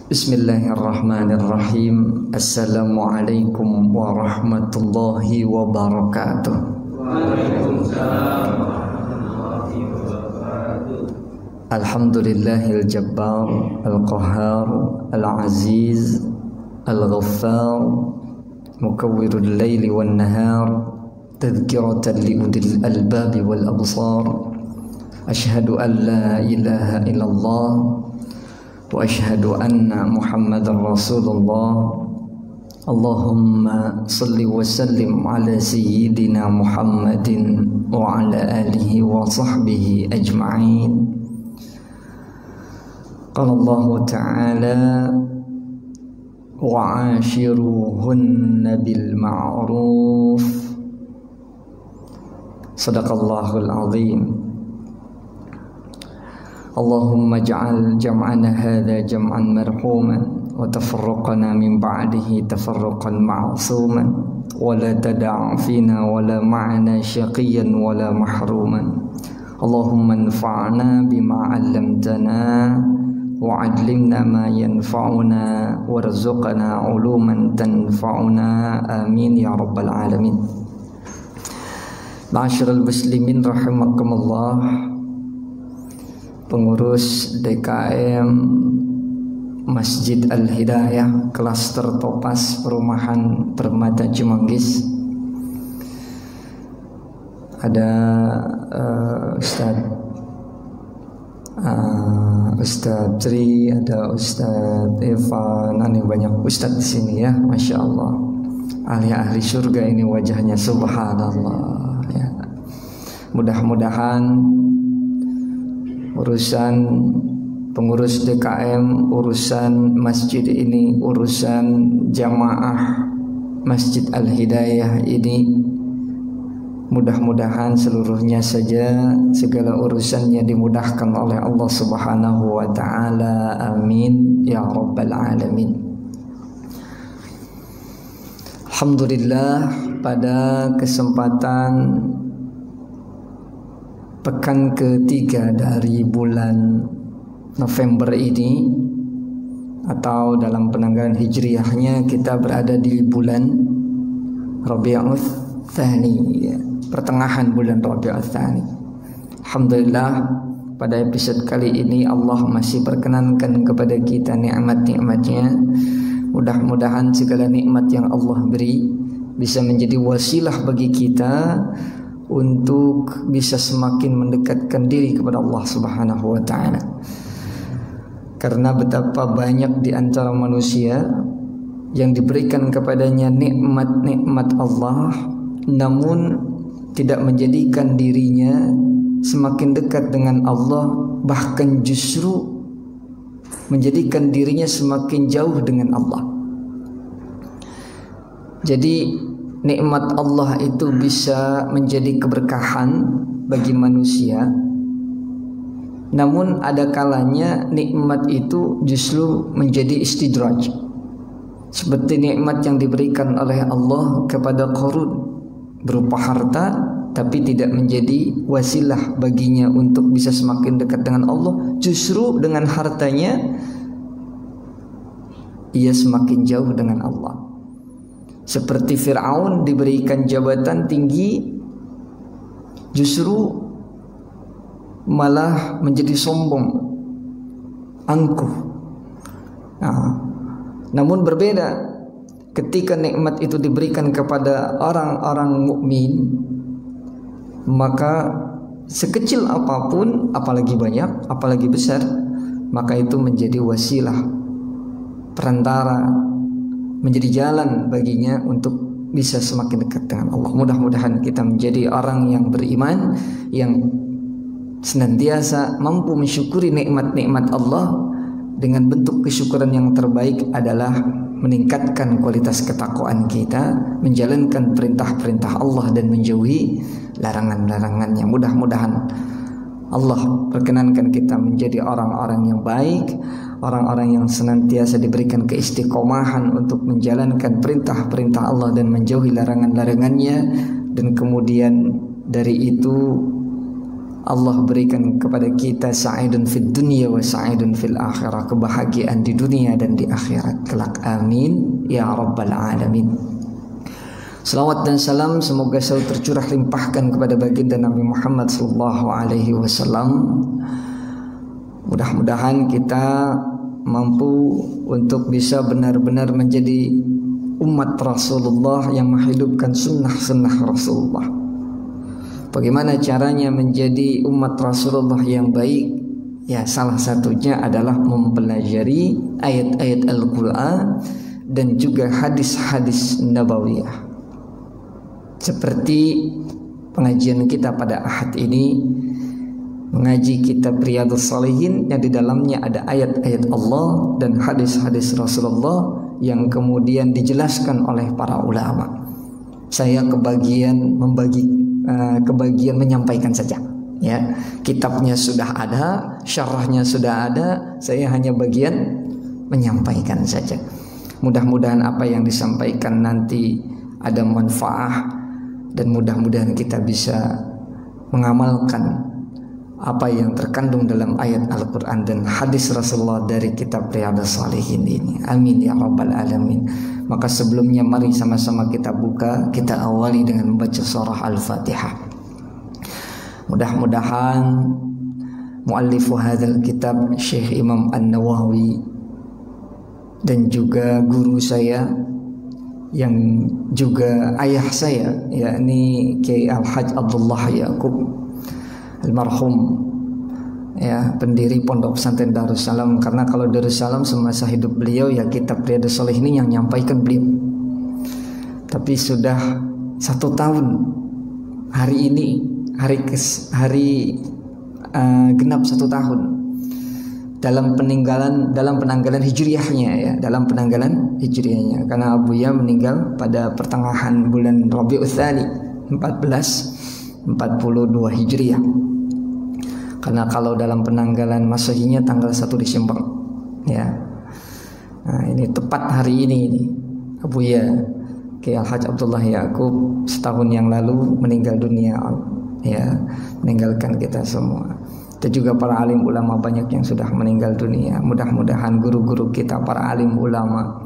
Bismillahirrahmanirrahim. Assalamualaikum warahmatullahi wabarakatuh. Waalaikumsalam warahmatullahi wabarakatuh. Alhamdulillahil jabbar al-qahhar al-aziz al-ghaffar mukawwirul laili wan nahar tadhkiratan liudil albabi wal absar. Ashhadu an la ilaha illallah wa ashhadu anna Muhammadar Rasulullah. Allahumma salli wa sallim ala sayyidina Muhammadin wa ala alihi wa sahbihi ajma'in. Qala Allah ta'ala wa ashiruhunna bil ma'ruf. Sadaqallahul azim. Allahumma ja'al jam'ana hadha jam'an marhuman wa tafarraqana min ba'dihi tafarruqan ma'suman wa la tad'a fina wa la ma'ana syaqiyan wa la mahruman. Allahumma anfa'na bima 'allamtana wa 'allimna ma yanfa'una warzuqna 'uluman tanfa'una. Amin ya rabbal alamin. Ma'asyiral muslimin rahimakumullah. Pengurus DKM Masjid Al-Hidayah Klaster Topas Perumahan Permata Cimanggis, ada Ustadz Tri, ada Ustadz Evan, ada banyak Ustadz di sini ya, masya Allah. Ahli-ahli surga ini wajahnya, subhanallah ya. Mudah-mudahan urusan pengurus DKM, urusan masjid ini, urusan jamaah Masjid Al-Hidayah ini, mudah-mudahan seluruhnya saja segala urusannya dimudahkan oleh Allah Subhanahu wa ta'ala. Amin ya rabbal alamin. Alhamdulillah, pada kesempatan pekan ketiga dari bulan November ini, atau dalam penanggalan hijriyahnya kita berada di bulan Rabiul Tsani, pertengahan bulan Rabiul Tsani. Alhamdulillah, pada episode kali ini Allah masih perkenankan kepada kita nikmat-nikmatnya. Mudah-mudahan segala nikmat yang Allah beri bisa menjadi wasilah bagi kita untuk bisa semakin mendekatkan diri kepada Allah Subhanahu wa ta'ala. Karena betapa banyak di antara manusia yang diberikan kepadanya nikmat-nikmat Allah, namun tidak menjadikan dirinya semakin dekat dengan Allah, bahkan justru menjadikan dirinya semakin jauh dengan Allah. Jadi nikmat Allah itu bisa menjadi keberkahan bagi manusia, namun ada kalanya nikmat itu justru menjadi istidraj, seperti nikmat yang diberikan oleh Allah kepada Qarun berupa harta, tapi tidak menjadi wasilah baginya untuk bisa semakin dekat dengan Allah. Justru dengan hartanya ia semakin jauh dengan Allah. Seperti Fir'aun diberikan jabatan tinggi, justru malah menjadi sombong, angkuh. Namun berbeda ketika nikmat itu diberikan kepada orang-orang mukmin, maka sekecil apapun, apalagi banyak, apalagi besar, maka itu menjadi wasilah, perantara, menjadi jalan baginya untuk bisa semakin dekat dengan Allah. Mudah-mudahan kita menjadi orang yang beriman, yang senantiasa mampu mensyukuri nikmat-nikmat Allah. Dengan bentuk kesyukuran yang terbaik adalah meningkatkan kualitas ketakwaan kita, menjalankan perintah-perintah Allah dan menjauhi larangan-larangannya. Mudah-mudahan Allah perkenankan kita menjadi orang-orang yang baik, orang-orang yang senantiasa diberikan keistiqomahan untuk menjalankan perintah-perintah Allah dan menjauhi larangan-larangannya. Dan kemudian dari itu Allah berikan kepada kita sa'idun fid dunya wa sa'idun fil akhirah, kebahagiaan di dunia dan di akhirat kelak. Amin ya rabbal alamin. Salawat dan salam semoga selalu tercurah limpahkan kepada baginda Nabi Muhammad sallallahu alaihi wasallam. Mudah-mudahan kita mampu untuk bisa benar-benar menjadi umat Rasulullah yang menghidupkan sunnah-sunnah Rasulullah. Bagaimana caranya menjadi umat Rasulullah yang baik? Ya, salah satunya adalah mempelajari ayat-ayat Al-Quran dan juga hadis-hadis nabawiyah. Seperti pengajian kita pada Ahad ini, mengaji kitab Riyadhus Shalihin yang di dalamnya ada ayat-ayat Allah dan hadis-hadis Rasulullah yang kemudian dijelaskan oleh para ulama. Saya kebagian menyampaikan saja. Ya, kitabnya sudah ada, syarahnya sudah ada, saya hanya bagian menyampaikan saja. Mudah-mudahan apa yang disampaikan nanti ada manfaat dan mudah-mudahan kita bisa mengamalkan apa yang terkandung dalam ayat Al-Quran dan hadis Rasulullah dari kitab Riyadhus Shalihin ini. Amin ya rabbal alamin. Maka sebelumnya mari sama-sama kita buka, kita awali dengan membaca surah Al-Fatihah. Mudah-mudahan muallifu hadzal kitab Syekh Imam An-Nawawi dan juga guru saya yang juga ayah saya, yakni Kiai Al-Hajj Abdullah Yaqub almarhum, ya, pendiri Pondok Pesantren Darussalam. Karena kalau Darussalam semasa hidup beliau ya kitab Riyadhus Shalihin ini yang nyampaikan beliau. Tapi sudah 1 tahun hari ini, genap 1 tahun dalam penanggalan hijriyahnya, ya, dalam penanggalan hijriyahnya, karena Abuya meninggal pada pertengahan bulan Rabiul Tsani 1442 Hijriah. Karena kalau dalam penanggalan Masehinya tanggal 1 Desember, ya. Nah, ini tepat hari ini Abuya Kiai Al-Hajj Abdullah Yaqub setahun yang lalu meninggal dunia, ya, meninggalkan kita semua. Dan juga para alim ulama banyak yang sudah meninggal dunia. Mudah-mudahan guru-guru kita, para alim ulama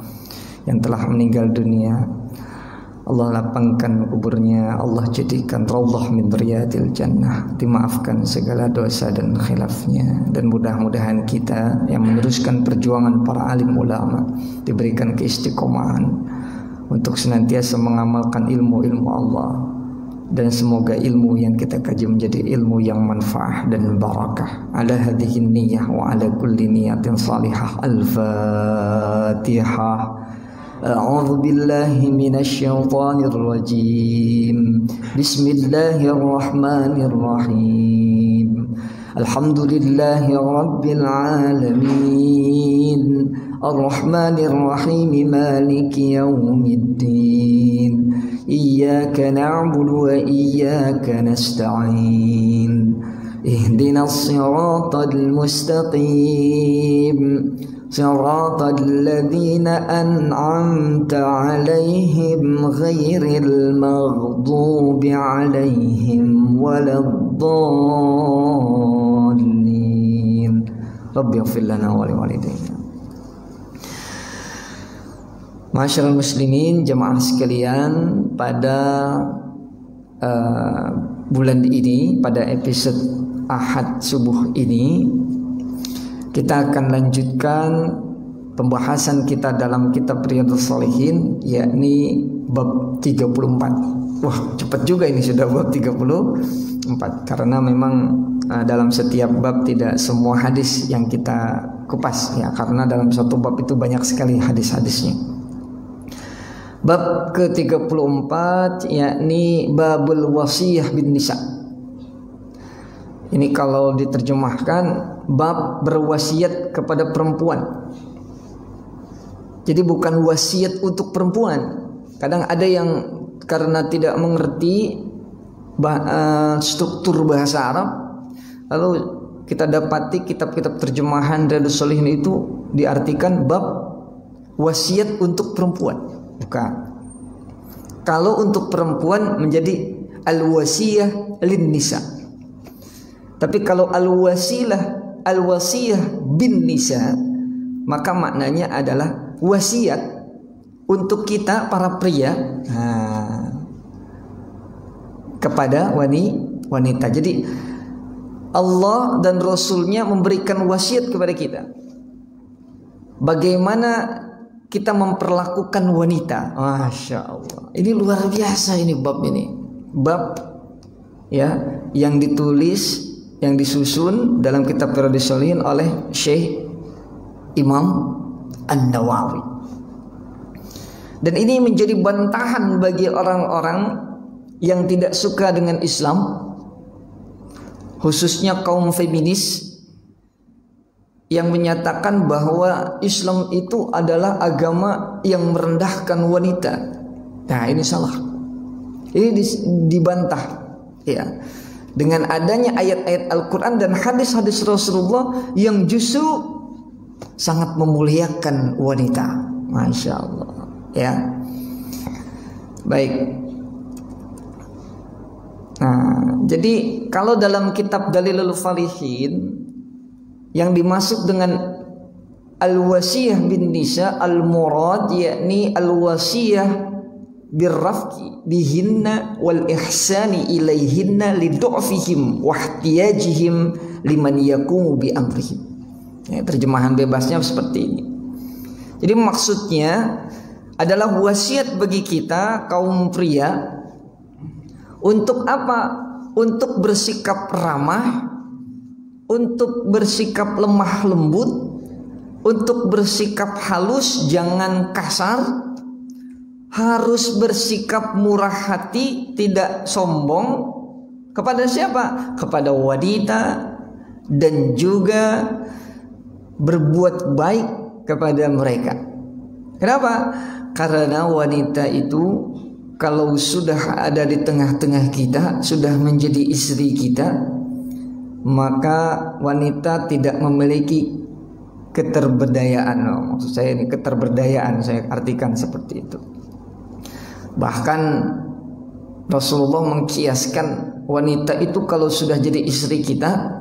yang telah meninggal dunia, Allah lapangkan kuburnya, Allah jadikan raudhah min riyadil jannah, dimaafkan segala dosa dan khilafnya. Dan mudah-mudahan kita yang meneruskan perjuangan para alim ulama diberikan keistiqomahan untuk senantiasa mengamalkan ilmu-ilmu Allah. Dan semoga ilmu yang kita kaji menjadi ilmu yang manfaat dan barakah. Ala hadhihi niyyah wa ala kulli niyatin salihah. Al-Fatihah. A'udzu billahi minasy syaithanir rajim. Bismillahirrahmanirrahim. Alhamdulillahi rabbil alamin. Ar-Rahmanir Rahim. Maliki yaumiddin. Iyyaka na'budu wa iyyaka nasta'in. Ihdinas siratal mustaqim. Siratal ladzina an'amta 'alaihim ghairil maghdubi 'alaihim waladdallin. Rabbi ighfir lana wa liwalidayna. Masyaallah muslimin, jemaah sekalian, pada bulan ini, pada episode Ahad subuh ini, kita akan lanjutkan pembahasan kita dalam kitab Riyadhus Shalihin, yakni bab 34. Wah, cepat juga ini sudah bab 34, karena memang dalam setiap bab tidak semua hadis yang kita kupas, ya, karena dalam satu bab itu banyak sekali hadis-hadisnya. Bab ke-34 yakni babul wasiyah bin nisa. Ini kalau diterjemahkan bab berwasiat kepada perempuan. Jadi bukan wasiat untuk perempuan. Kadang ada yang karena tidak mengerti struktur bahasa Arab, lalu kita dapati kitab-kitab terjemahan Riyadhus Shalihin itu diartikan bab wasiat untuk perempuan. Bukan. Kalau untuk perempuan menjadi al-wasiyah lin nisa. Tapi kalau al-wasiyah bin nisa, maka maknanya adalah wasiat untuk kita para pria kepada wanita. Jadi Allah dan Rasulnya memberikan wasiat kepada kita, bagaimana kita memperlakukan wanita. Masya Allah, ini luar biasa ini bab ya yang ditulis, yang disusun dalam kitab Riyadhus Shalihin oleh Syekh Imam An-Nawawi. Dan ini menjadi bantahan bagi orang-orang yang tidak suka dengan Islam, khususnya kaum feminis yang menyatakan bahwa Islam itu adalah agama yang merendahkan wanita. Nah, ini salah. Ini dibantah ya, dengan adanya ayat-ayat Al-Quran dan hadis-hadis Rasulullah yang justru sangat memuliakan wanita. Masya Allah ya. Baik. Nah, jadi kalau dalam kitab Dalilul Falihin yang dimaksud dengan al-wasiyah bin nisa, al-murad yakni al-wasiyah birrafqi bihinna wal ihsani ilaihinna lidu'fihim wa ihtiyajihim liman yaqumu bi amrihim. Ya, terjemahan bebasnya seperti ini. Jadi maksudnya adalah wasiat bagi kita kaum pria untuk apa? Untuk bersikap ramah, untuk bersikap lemah lembut, untuk bersikap halus, jangan kasar. Harus bersikap murah hati, tidak sombong. Kepada siapa? Kepada wanita. Dan juga berbuat baik kepada mereka. Kenapa? Karena wanita itu kalau sudah ada di tengah-tengah kita, sudah menjadi istri kita, maka wanita tidak memiliki keterberdayaan. Maksud saya ini keterberdayaan, saya artikan seperti itu. Bahkan Rasulullah mengkiaskan wanita itu kalau sudah jadi istri kita,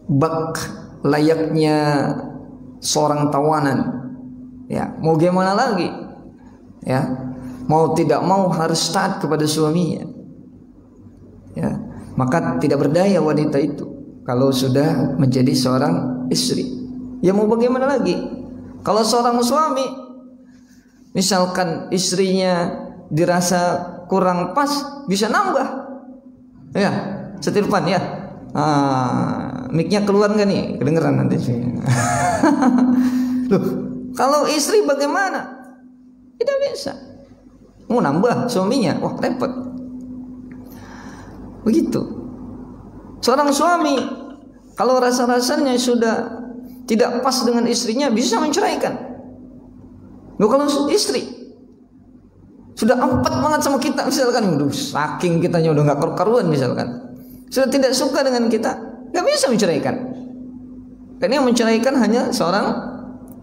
bak layaknya seorang tawanan. Ya, mau gimana lagi? Ya, mau tidak mau harus taat kepada suaminya. Ya, maka tidak berdaya wanita itu kalau sudah menjadi seorang istri. Ya mau bagaimana lagi? Kalau seorang suami, misalkan istrinya dirasa kurang pas, bisa nambah. Ya, setirpan ya. Mic-nya keluar nggak nih? Kedengeran nanti. Loh, kalau istri bagaimana? Tidak bisa. Mau nambah suaminya, wah repot. Begitu. Seorang suami kalau rasa-rasanya sudah tidak pas dengan istrinya, bisa menceraikan. Loh, kalau istri sudah empat banget sama kita misalkan, saking kitanya udah nggak karu-karuan misalkan, sudah tidak suka dengan kita, nggak bisa menceraikan. Karena yang menceraikan hanya seorang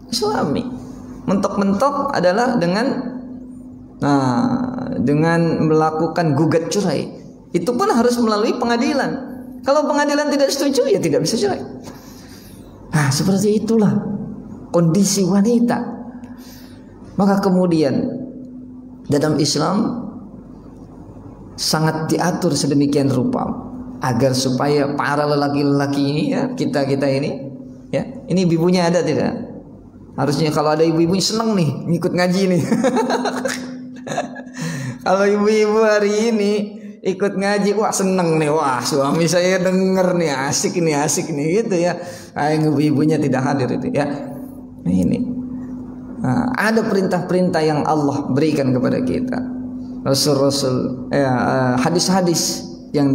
suami. Mentok-mentok adalah dengan melakukan gugat cerai. Itu pun harus melalui pengadilan. Kalau pengadilan tidak setuju, ya tidak bisa cerai. Nah, seperti itulah kondisi wanita. Maka kemudian dalam Islam sangat diatur sedemikian rupa agar supaya para lelaki-lelaki ini ya, kita ini ya, ini ibunya ada tidak? Harusnya kalau ada ibu-ibu seneng nih ngikut ngaji nih. Kalau ibu-ibu hari ini ikut ngaji, wah seneng nih, wah suami saya denger nih, asik nih gitu ya. Ibu-ibunya tidak hadir itu ya. Nah, ini ada perintah-perintah yang Allah berikan kepada kita, Rasul-Rasul, hadis-hadis yang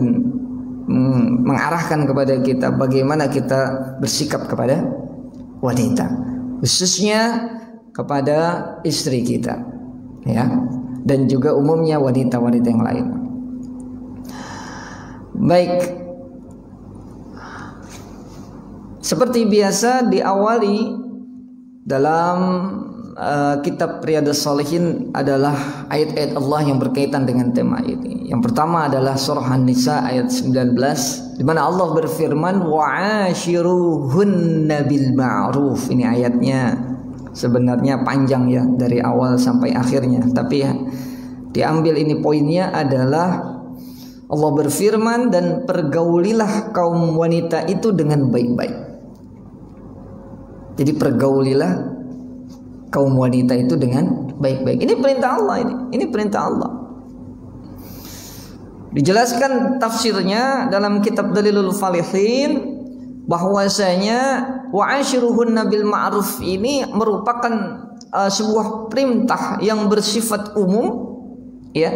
mengarahkan kepada kita bagaimana kita bersikap kepada wanita, khususnya kepada istri kita, ya, dan juga umumnya wanita-wanita yang lain. Baik, seperti biasa diawali dalam kitab Riyadhus Shalihin adalah ayat-ayat Allah yang berkaitan dengan tema ini. Yang pertama adalah surah An-Nisa ayat 19 di mana Allah berfirman wa'ashiruhunna bil ma'ruf. Ini ayatnya sebenarnya panjang ya dari awal sampai akhirnya, tapi ya, diambil ini poinnya adalah Allah berfirman dan pergaulilah kaum wanita itu dengan baik-baik. Jadi pergaulilah kaum wanita itu dengan baik-baik. Ini perintah Allah ini perintah Allah. Dijelaskan tafsirnya dalam kitab Dalilul Falihin bahwasanya wa'ashiruhunna bil ma'ruf ini merupakan sebuah perintah yang bersifat umum ya.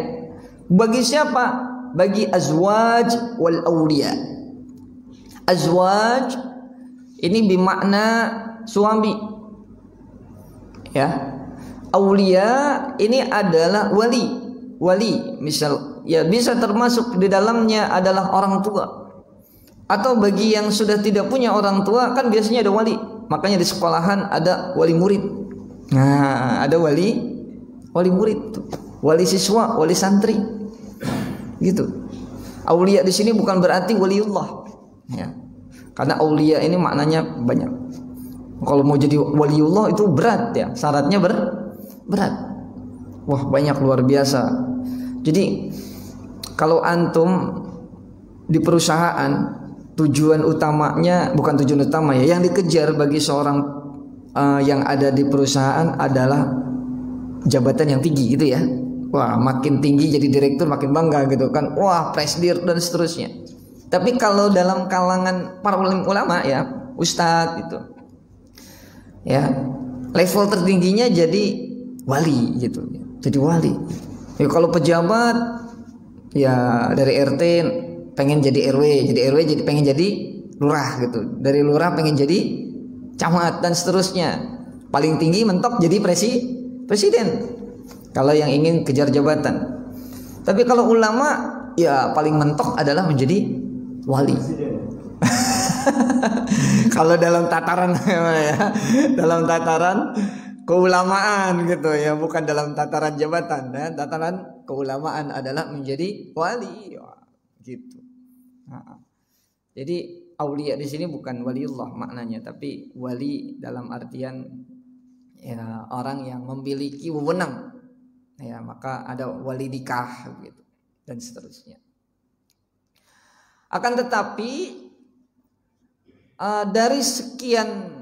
Bagi siapa? Bagi azwaj wal awliya. Azwaj ini bermakna suami ya. Awliya ini adalah wali misal ya, bisa termasuk di dalamnya adalah orang tua, atau bagi yang sudah tidak punya orang tua kan biasanya ada wali, makanya di sekolahan ada wali murid. Nah, ada wali murid, wali siswa, wali santri gitu. Aulia di sini bukan berarti waliullah ya, karena aulia ini maknanya banyak. Kalau mau jadi waliullah itu berat ya, syaratnya berat. Wah, banyak, luar biasa. Jadi kalau antum di perusahaan, tujuan utamanya, bukan tujuan utama ya, yang dikejar bagi seorang yang ada di perusahaan adalah jabatan yang tinggi gitu ya. Wah, makin tinggi jadi direktur makin bangga gitu kan. Wah, presdir dan seterusnya. Tapi kalau dalam kalangan para ulama ya, ustadz itu ya, level tertingginya jadi wali gitu. Jadi wali. Ya, kalau pejabat ya dari RT pengen jadi RW, jadi RW jadi pengen jadi lurah gitu. Dari lurah pengen jadi camat dan seterusnya. Paling tinggi mentok jadi presiden. Kalau yang ingin kejar jabatan. Tapi kalau ulama ya paling mentok adalah menjadi wali. Kalau dalam tataran ya, dalam tataran keulamaan gitu ya, bukan dalam tataran jabatan ya. Tataran keulamaan adalah menjadi wali ya, gitu. Nah, jadi aulia di sini bukan waliullah maknanya, tapi wali dalam artian ya orang yang memiliki wewenang. Ya, maka ada wali nikah gitu dan seterusnya. Akan tetapi dari sekian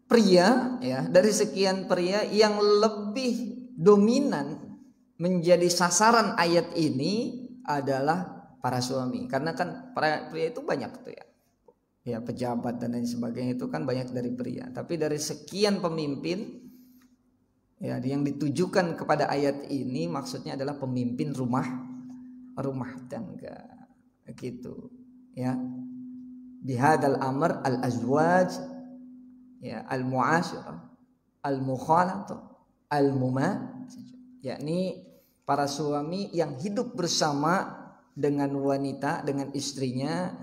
pria ya, dari sekian pria yang lebih dominan menjadi sasaran ayat ini adalah para suami, karena kan para pria itu banyak tuh ya. Ya, pejabat dan lain sebagainya itu kan banyak dari pria. Tapi dari sekian pemimpin ya, yang ditujukan kepada ayat ini maksudnya adalah pemimpin rumah tangga gitu ya. Bihadal amr al azwaj ya, al muasyarah, al mukhalatah, al muma, yakni para suami yang hidup bersama dengan wanita, dengan istrinya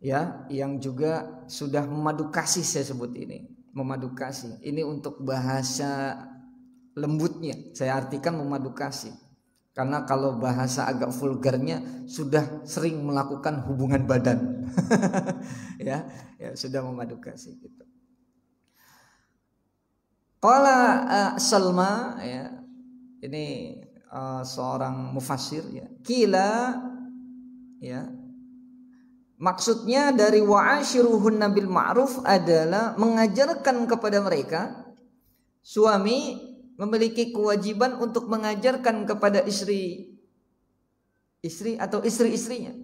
ya, yang juga sudah memadu kasih. Saya sebut ini memadu kasih. Ini untuk bahasa lembutnya saya artikan memadu kasih, karena kalau bahasa agak vulgarnya sudah sering melakukan hubungan badan. ya sudah memadu kasih gitu. Qala Salma ya, ini seorang mufassir ya, kila ya, maksudnya dari wa'ashiruhunna bil ma'ruf adalah mengajarkan kepada mereka, suami memiliki kewajiban untuk mengajarkan kepada istri atau istri-istrinya.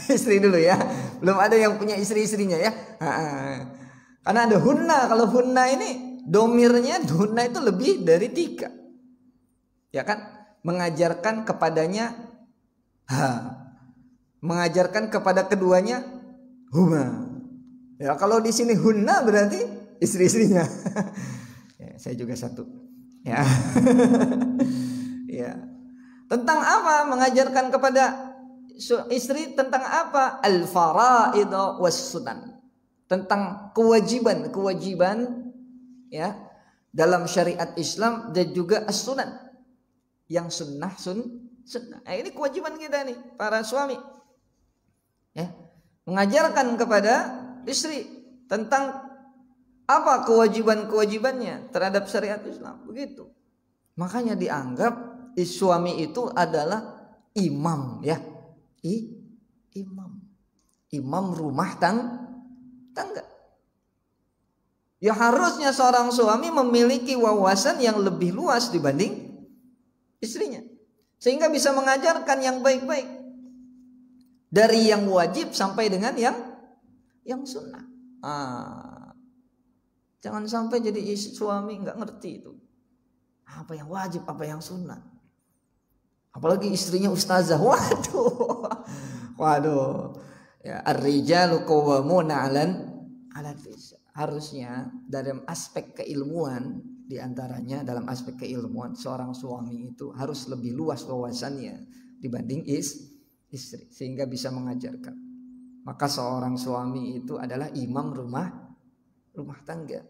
Istri dulu ya, belum ada yang punya istri-istrinya ya. Karena ada hunna, kalau hunna ini domirnya hunna itu lebih dari 3 ya kan, mengajarkan kepadanya mengajarkan kepada keduanya huma ya. Kalau di sini hunna berarti istri-istrinya. Ya, saya juga satu ya. Ya, tentang apa mengajarkan kepada istri? Tentang apa? Al faraid was sunan, tentang kewajiban ya, dalam syariat Islam dan juga as-sunan. Yang sunnah. Nah, ini kewajiban kita nih para suami. Ya, mengajarkan kepada istri tentang apa kewajiban-kewajibannya terhadap syariat Islam. Begitu. Makanya dianggap suami itu adalah imam, ya. Imam rumah tangga. Ya harusnya seorang suami memiliki wawasan yang lebih luas dibanding istrinya, sehingga bisa mengajarkan yang baik-baik dari yang wajib sampai dengan yang sunnah. Jangan sampai jadi suami nggak ngerti itu apa yang wajib, apa yang sunnah. Apalagi istrinya ustazah. Waduh. Ya, ar-rijalu qawwamuna 'ala nisa. Harusnya dalam aspek keilmuan, diantaranya dalam aspek keilmuan, seorang suami itu harus lebih luas wawasannya dibanding istri, sehingga bisa mengajarkan. Maka seorang suami itu adalah imam rumah tangga.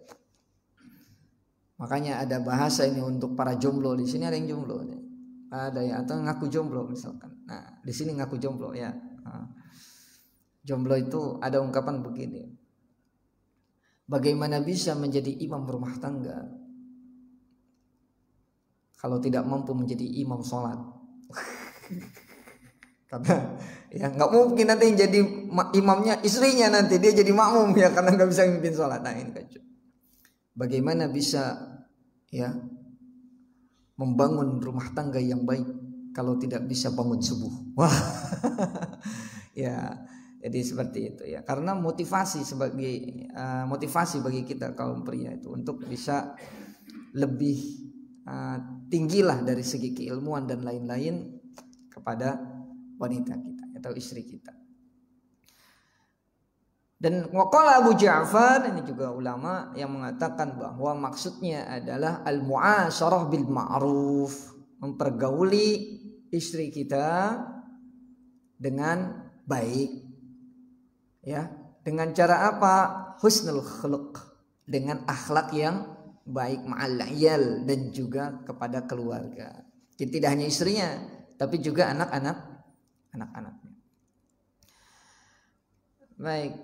Makanya ada bahasa ini untuk para jomblo. Di sini ada yang jomblo nih. Ada ya, atau ngaku jomblo misalkan. Nah, di sini ngaku jomblo ya. Jomblo itu ada ungkapan begini. Bagaimana bisa menjadi imam rumah tangga kalau tidak mampu menjadi imam sholat? Karena ya nggak mungkin nanti yang jadi imamnya istrinya, nanti dia jadi makmum ya, karena nggak bisa memimpin sholat. Nah ini kacau. Bagaimana bisa ya membangun rumah tangga yang baik kalau tidak bisa bangun subuh? Wah, ya. Jadi seperti itu ya, karena motivasi bagi kita kaum pria itu untuk bisa lebih tinggilah dari segi keilmuan dan lain-lain kepada wanita kita atau istri kita. Dan waqala Abu Ja'far, ini juga ulama yang mengatakan bahwa maksudnya adalah al-mu'asyarah bil ma'ruf, mempergauli istri kita dengan baik. Ya, dengan cara apa? Husnul khuluq, dengan akhlak yang baik ma'al iyal, dan juga kepada keluarga. Jadi tidak hanya istrinya, tapi juga anak-anaknya. Baik.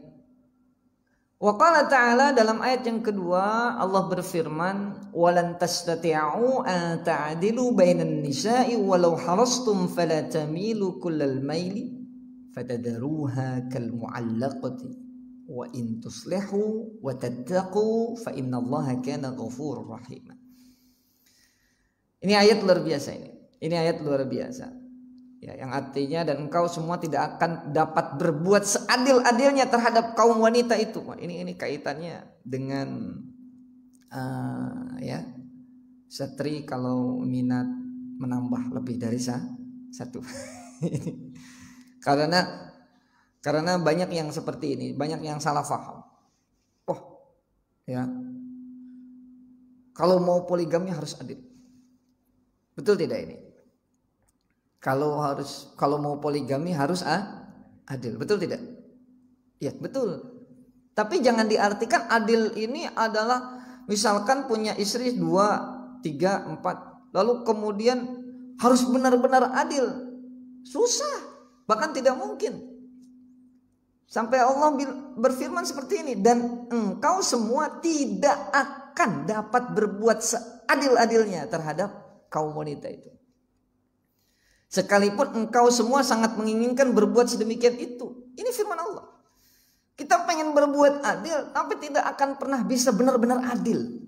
Wa qala ta'ala, dalam ayat yang kedua Allah berfirman, walan tastati'u an ta'dilu bainan nisa'i walau harastum fala tamilu kullal maili fatadaruha kal mu'allaqati wa in tuslihu wa tattaqu fa innallaha kana ghafurur rahim. Ini ayat luar biasa ini. Ini ayat luar biasa. Ya, yang artinya dan engkau semua tidak akan dapat berbuat seadil-adilnya terhadap kaum wanita itu. Ini kaitannya dengan ya, setri kalau minat menambah lebih dari satu. Karena banyak yang seperti ini, banyak yang salah paham. Oh, ya. Kalau mau poligami harus adil. Betul tidak ini? Kalau mau poligami harus adil. Betul tidak? Ya, betul. Tapi jangan diartikan adil ini adalah misalkan punya istri 2, 3, 4, lalu kemudian harus benar-benar adil. Susah. Bahkan tidak mungkin. Sampai Allah berfirman seperti ini, dan engkau semua tidak akan dapat berbuat seadil-adilnya terhadap kaum wanita itu. Sekalipun engkau semua sangat menginginkan berbuat sedemikian itu. Ini firman Allah. Kita pengen berbuat adil, tapi tidak akan pernah bisa benar-benar adil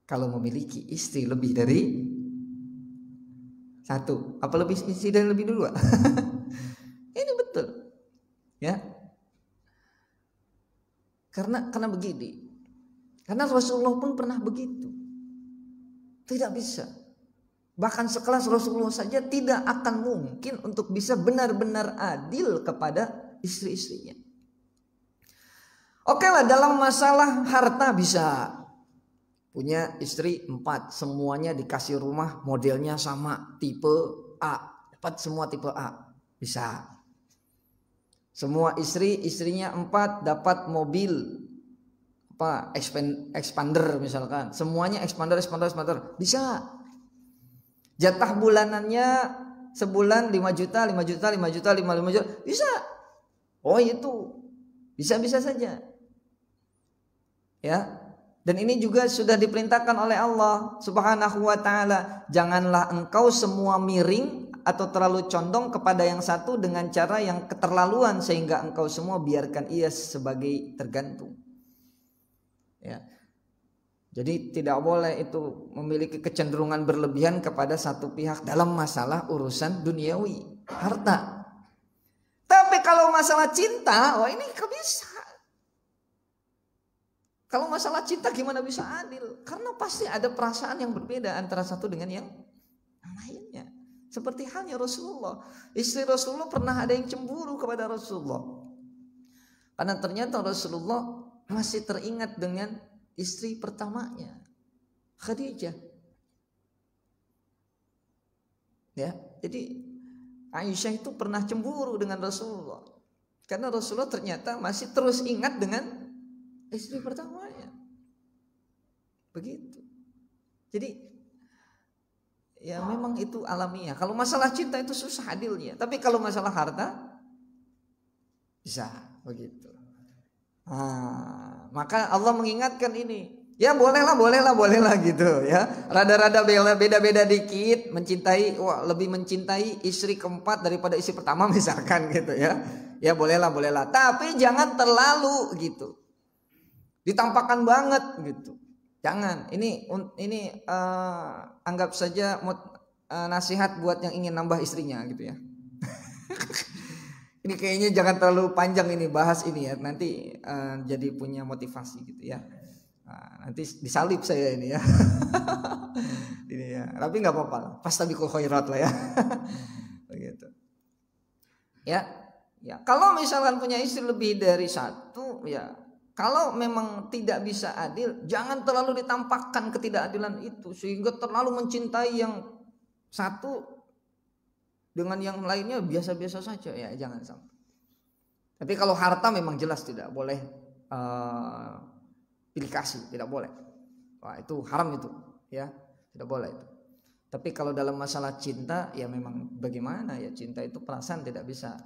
kalau memiliki istri lebih dari satu, apa lebih istri dan lebih dua. Ini betul, ya. Karena begini. Karena Rasulullah pun pernah begitu. Tidak bisa. Bahkan sekelas Rasulullah saja tidak akan mungkin untuk bisa benar-benar adil kepada istri-istrinya. Oke lah, dalam masalah harta bisa. Punya istri 4, semuanya dikasih rumah modelnya sama, tipe A, dapat semua tipe A, bisa. Semua istrinya 4 dapat mobil expander misalkan, semuanya expander, bisa. Jatah bulanannya sebulan 5 juta, 5 juta, 5 juta, 5 juta, bisa. Oh itu bisa saja. Ya. Dan ini juga sudah diperintahkan oleh Allah Subhanahu wa taala, janganlah engkau semua miring atau terlalu condong kepada yang satu dengan cara yang keterlaluan sehingga engkau semua biarkan ia sebagai tergantung. Ya. Jadi tidak boleh itu memiliki kecenderungan berlebihan kepada satu pihak dalam masalah urusan duniawi, harta. Tapi kalau masalah cinta, wah ini gak bisa. Kalau masalah cinta gimana bisa adil? Karena pasti ada perasaan yang berbeda antara satu dengan yang lainnya. Seperti halnya Rasulullah. Istri Rasulullah pernah ada yang cemburu kepada Rasulullah. Karena ternyata Rasulullah masih teringat dengan istri pertamanya, Khadijah. Ya, jadi Aisyah itu pernah cemburu dengan Rasulullah. Karena Rasulullah ternyata masih terus ingat dengan istri pertamanya. Begitu. Jadi ya memang itu alamiah. Kalau masalah cinta itu susah adilnya. Tapi kalau masalah harta bisa begitu. Maka Allah mengingatkan ini. Ya bolehlah gitu ya. Rada-rada beda-beda dikit, lebih mencintai istri keempat daripada istri pertama misalkan gitu ya. Ya bolehlah. Tapi jangan terlalu gitu. Ditampakkan banget gitu. Jangan. Ini anggap saja nasihat buat yang ingin nambah istrinya gitu ya. Ini kayaknya jangan terlalu panjang ini bahas ini ya. Nanti jadi punya motivasi gitu ya. Nanti disalib saya ini ya. Ini ya. Tapi nggak apa-apa. Fastabiqul khairat lah ya. Begitu. Ya. Kalau misalkan punya istri lebih dari satu ya. Kalau memang tidak bisa adil, jangan terlalu ditampakkan ketidakadilan itu sehingga terlalu mencintai yang satu dengan yang lainnya biasa-biasa saja ya, jangan sampai. Tapi kalau harta memang jelas tidak boleh pilih kasih, tidak boleh. Wah, itu haram itu, ya, tidak boleh itu. Tapi kalau dalam masalah cinta ya memang bagaimana ya, cinta itu perasaan tidak bisa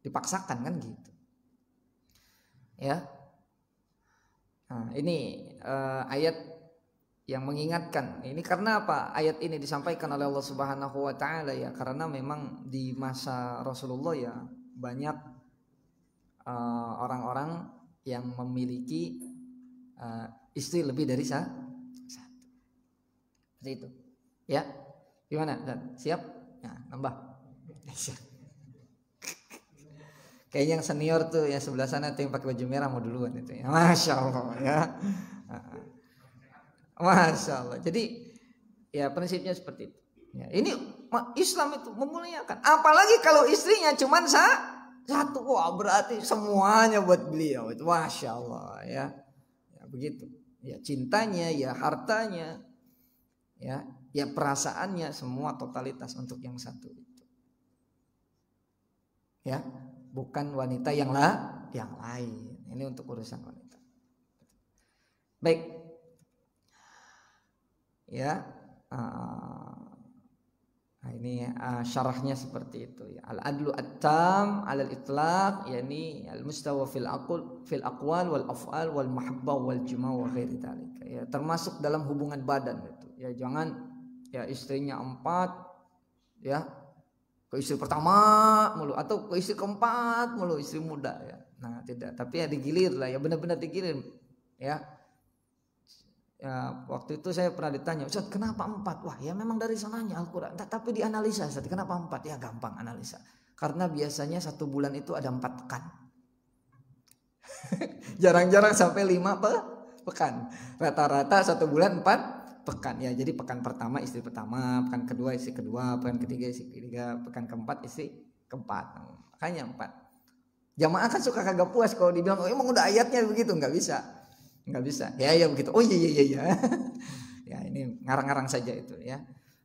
dipaksakan kan gitu. Ya, nah, ini ayat yang mengingatkan. Ini karena apa? Ayat ini disampaikan oleh Allah Subhanahu wa taala ya, karena memang di masa Rasulullah ya banyak orang-orang yang memiliki istri lebih dari satu. Seperti itu. Ya. Gimana? Dan siap? Nah, nambah. Kayaknya yang senior tuh yang sebelah sana tuh yang pakai baju merah mau duluan itu ya. Masya Allah ya. Masya Allah. Jadi ya prinsipnya seperti itu. Ya, ini Islam itu memuliakan. Apalagi kalau istrinya cuma satu. Wah berarti semuanya buat beliau itu. Masya Allah ya. Ya begitu. Ya cintanya, ya hartanya, ya perasaannya semua totalitas untuk yang satu itu. Ya. Bukan wanita yang lain. Ini untuk urusan wanita. Baik. Ya. Nah ini syarahnya seperti itu ya. Al-adlu at-tam 'alal itlaq, yakni al-mustawa fil aqwal wal af'al wal mahabbah wal jima' wa ghairi dzalik. Ya, termasuk dalam hubungan badan itu. Ya jangan ya istrinya 4 ya. Ke istri pertama mulu atau ke istri keempat mulu, istri muda ya. Nah, tidak, tapi ya digilir lah ya, benar-benar digilir ya. Ya, waktu itu saya pernah ditanya, "Ustaz, kenapa 4?" Wah, ya memang dari sananya Al-Qur'an. Tapi dianalisa, Ustaz, kenapa 4? Ya gampang analisa. Karena biasanya 1 bulan itu ada 4 pekan. Jarang-jarang sampai 5 pekan. Rata-rata 1 bulan 4 pekan ya. Jadi pekan pertama istri pertama, pekan kedua istri kedua, pekan ketiga istri ketiga, pekan keempat istri keempat. Makanya 4. Jamaah kan suka kagak puas kalau dibilang, "Oh, emang udah ayatnya begitu?" Enggak bisa. Ya begitu. Oh iya. Ya ini ngarang-ngarang saja itu ya.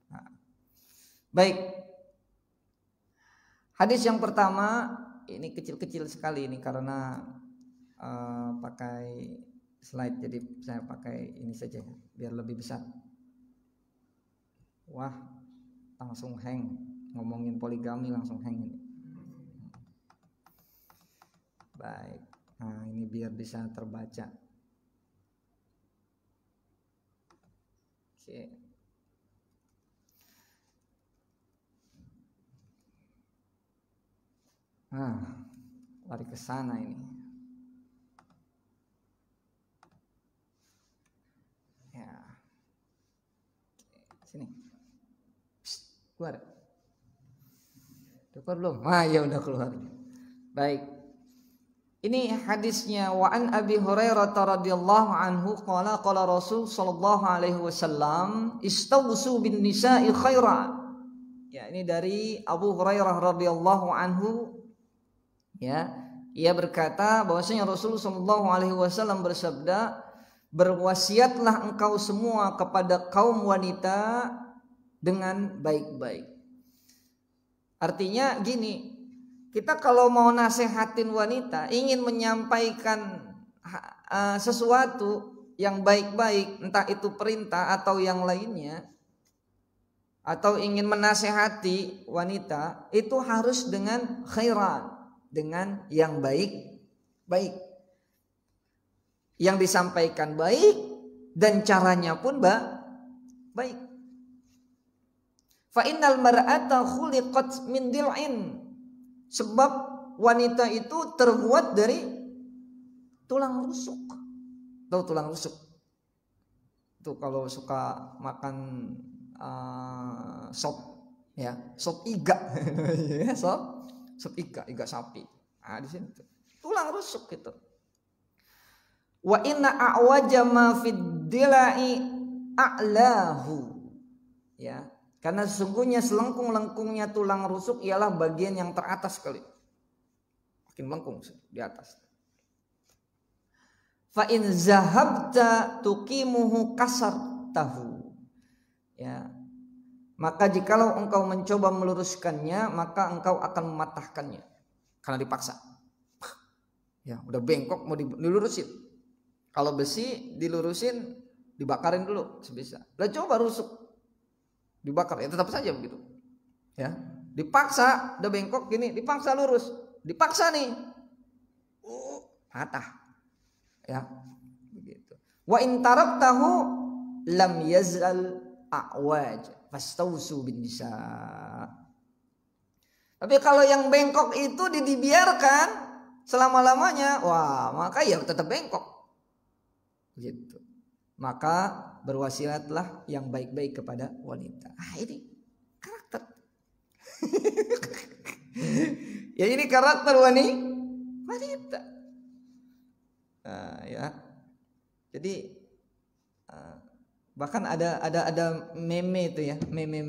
Nah. Baik. Hadis yang pertama ini kecil-kecil sekali ini karena pakai slide, jadi saya pakai ini saja biar lebih besar. Wah, langsung hang, ngomongin poligami langsung hang ini. Baik, nah ini biar bisa terbaca. Oke. Nah, lari ke sana ini. Ya. Sini. Psst, keluar. Udah keluar belum? Wah, ya udah keluar. Baik. Ini hadisnya wa an Abi Hurairah radhiyallahu anhu qala qala Rasul sallallahu alaihi wasallam istawsu bin nisa'i khaira. Ya, ini dari Abu Hurairah radhiyallahu anhu. Ya, ia berkata bahwasanya Rasul sallallahu alaihi wasallam bersabda, berwasiatlah engkau semua kepada kaum wanita dengan baik-baik. Artinya gini, kita kalau mau nasehatin wanita, ingin menyampaikan sesuatu yang baik-baik, entah itu perintah atau yang lainnya, atau ingin menasehati wanita, itu harus dengan khairan, dengan yang baik-baik. Yang disampaikan baik dan caranya pun baik. Fa innal mar'ata khuliqat min dil'in. Sebab wanita itu terbuat dari tulang rusuk. Tahu tulang rusuk? Itu kalau suka makan sop, ya, sop iga, sop iga sapi. Nah, di sini tuh tulang rusuk itu. Wa inna a'waja ma fid dilai a'lahu. Ya, karena sesungguhnya selengkung-lengkungnya tulang rusuk ialah bagian yang teratas sekali. Makin melengkung di atas. Fa in zahabta tuqimuhu kasartahu. Ya. Maka jikalau engkau mencoba meluruskannya, maka engkau akan mematahkannya. Karena dipaksa. Ya, udah bengkok mau dilurusin. Kalau besi dilurusin, dibakarin dulu sebisa. Lah coba rusuk, dibakar, ya tetap saja begitu. Ya, dipaksa, udah bengkok gini, dipaksa lurus, dipaksa nih, patah. Ya, begitu. Wa in taraktahu lam yazal a'waj fastausu bin nisa. Tapi kalau yang bengkok itu dibiarkan selama-lamanya, wah, maka ya tetap bengkok. Gitu. Maka berwasiatlah yang baik-baik kepada wanita. Ini karakter. Ya, ini karakter wanita. Ya. Jadi bahkan ada meme itu ya, meme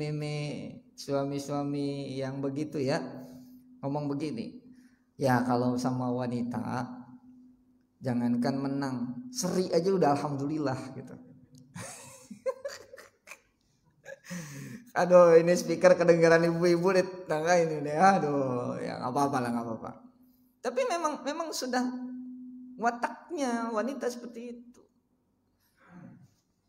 suami-suami yang begitu ya, ngomong begini. Ya, kalau sama wanita jangankan menang, seri aja udah alhamdulillah gitu. Aduh, ini speaker kedengaran ibu-ibu di tangga ini deh. Aduh, ya nggak apa-apa lah, nggak apa-apa. Tapi memang sudah wataknya wanita seperti itu.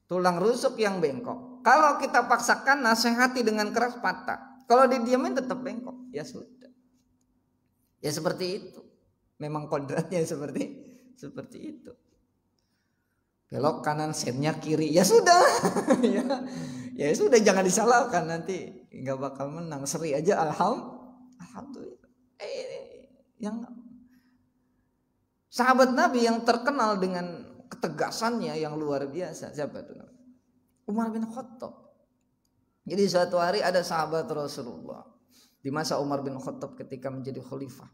Tulang rusuk yang bengkok. Kalau kita paksakan nasihati dengan keras, patah. Kalau didiamin tetap bengkok. Ya sudah. Ya seperti itu. Memang kodratnya seperti itu. Belok kanan, sennya kiri, ya sudah. ya sudah, jangan disalahkan, nanti nggak bakal menang. Seri aja alhamdulillah. Yang sahabat Nabi yang terkenal dengan ketegasannya yang luar biasa, siapa itu? Umar bin Khattab. Jadi suatu hari ada sahabat Rasulullah di masa Umar bin Khattab ketika menjadi khalifah.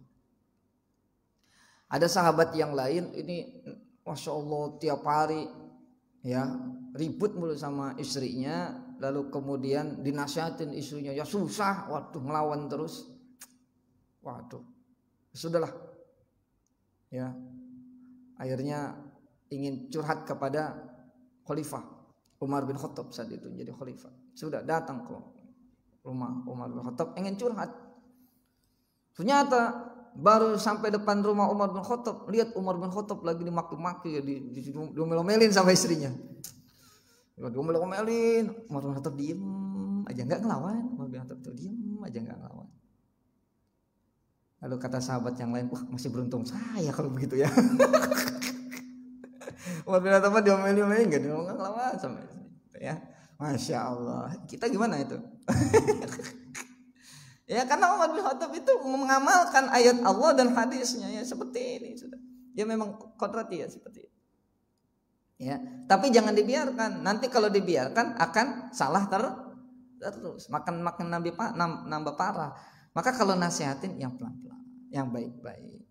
Ada sahabat yang lain ini, masya Allah, tiap hari ya ribut mulu sama istrinya, lalu kemudian dinasihatin istrinya, ya susah, waduh ngelawan terus, waduh, sudahlah, ya akhirnya ingin curhat kepada khalifah Umar bin Khattab saat itu jadi khalifah. Sudah datang ke rumah Umar bin Khattab ingin curhat. Ternyata baru sampai depan rumah Umar bin Khattab, lihat Umar bin Khattab lagi dimaki-maki, diomel-omelin sama istrinya. Diomel-omelin, Umar bin Khattab diem aja nggak ngelawan. Umar bin Khattab tuh diem aja nggak ngelawan. Lalu kata sahabat yang lain, wah masih beruntung saya kalau begitu ya. Umar bin Khattab diomelin nggak ngelawan sama istri, ya. Masya Allah, kita gimana itu? Ya karena Umar bin Khattab itu mengamalkan ayat Allah dan hadisnya ya seperti ini sudah. Dia memang kodrati ya seperti itu. Ya, tapi jangan dibiarkan. Nanti kalau dibiarkan akan salah terus. Makin nambah parah. Maka kalau nasihatin yang pelan-pelan, yang baik-baik.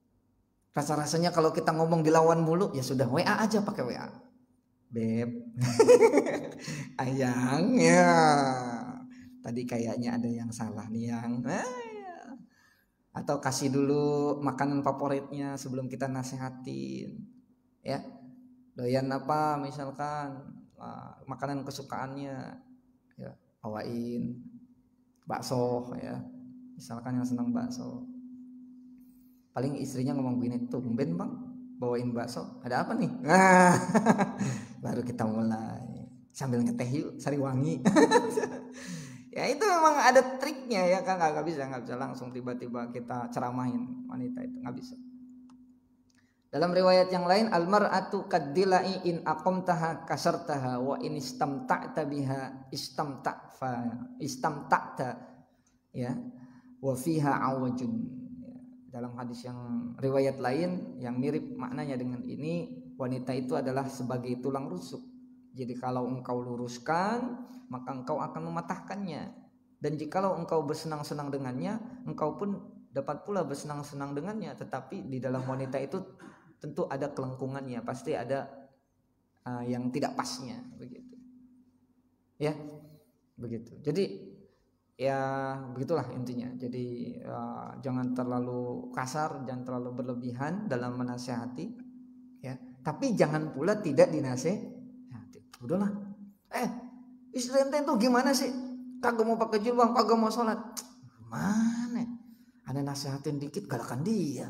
Rasa-rasanya kalau kita ngomong dilawan mulu ya sudah WA aja, pakai WA. Beb. Ayang ya. Tadi kayaknya ada yang salah nih yang. Atau kasih dulu makanan favoritnya sebelum kita nasihatin. Ya. Doyan apa misalkan makanan kesukaannya ya, bawain bakso ya. Misalkan yang senang bakso. Paling istrinya ngomong begini, tumben bang bawain bakso, ada apa nih? Nah, baru kita mulai sambil ngeteh yuk Sariwangi. Ya itu memang ada triknya ya kan, nggak bisa langsung tiba-tiba kita ceramahin wanita itu, nggak bisa. Dalam riwayat yang lain, almar'atu kadilai in aqamtaha kasartaha wa in istamta'ta biha istamta'ta ya wa fiha awajun. Dalam hadis yang riwayat lain yang mirip maknanya dengan ini, wanita itu adalah sebagai tulang rusuk. Jadi kalau engkau luruskan, maka engkau akan mematahkannya. Dan jikalau engkau bersenang-senang dengannya, engkau pun dapat pula bersenang-senang dengannya. Tetapi di dalam wanita itu tentu ada kelengkungannya, pasti ada yang tidak pasnya, begitu. Ya, begitu. Jadi ya begitulah intinya. Jadi jangan terlalu kasar, jangan terlalu berlebihan dalam menasehati, ya. Tapi jangan pula tidak dinasehati. Udahlah. Istri ente tuh gimana sih? Kagak mau pakai jilbab, kagak mau sholat. Mana? Ada nasihatin dikit galakan dia.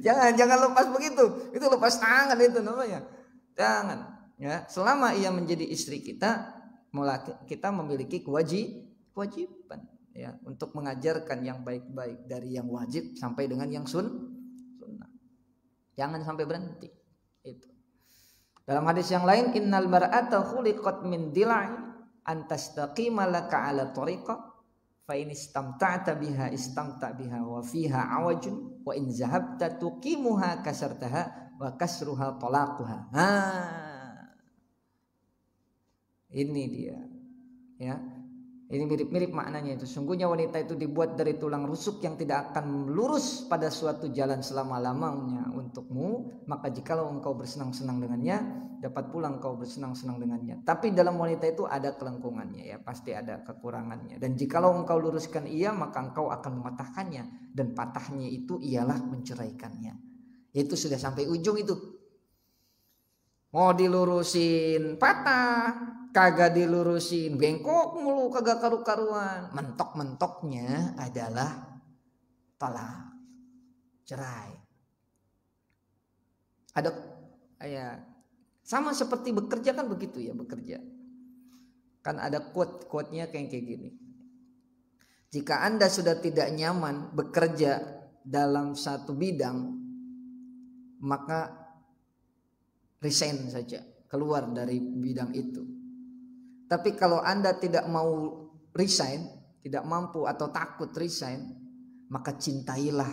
jangan lepas begitu. Itu lepas tangan itu namanya. Jangan. Ya, selama ia menjadi istri kita memiliki kewajiban ya untuk mengajarkan yang baik-baik dari yang wajib sampai dengan yang sunnah. Jangan sampai berhenti. Itu. Dalam hadis yang lain, innal mar'ata khuliqat min dilai antastaqima laka ala tariqa fa in istamta'ta biha istamta' biha wa fiha awajun wa in zahabta tuqimuha kasartaha wa kasruha talaquha. Ini dia, ya. Ini mirip-mirip maknanya itu. Sungguhnya wanita itu dibuat dari tulang rusuk yang tidak akan lurus pada suatu jalan selama-lamanya untukmu. Maka jikalau engkau bersenang-senang dengannya, dapat pula engkau bersenang-senang dengannya. Tapi dalam wanita itu ada kelengkungannya, ya, pasti ada kekurangannya. Dan jikalau engkau luruskan ia, maka engkau akan mematahkannya. Dan patahnya itu ialah menceraikannya. Itu sudah sampai ujung itu. Mau dilurusin patah, kagak dilurusin bengkok mulu, kagak karu-karuan. Mentok-mentoknya adalah talak, cerai. Ada ya sama seperti bekerja kan begitu ya, bekerja. Kan ada quote-nya kayak gini. Jika Anda sudah tidak nyaman bekerja dalam satu bidang, maka resign saja, keluar dari bidang itu. Tapi kalau Anda tidak mau resign, tidak mampu atau takut resign, maka cintailah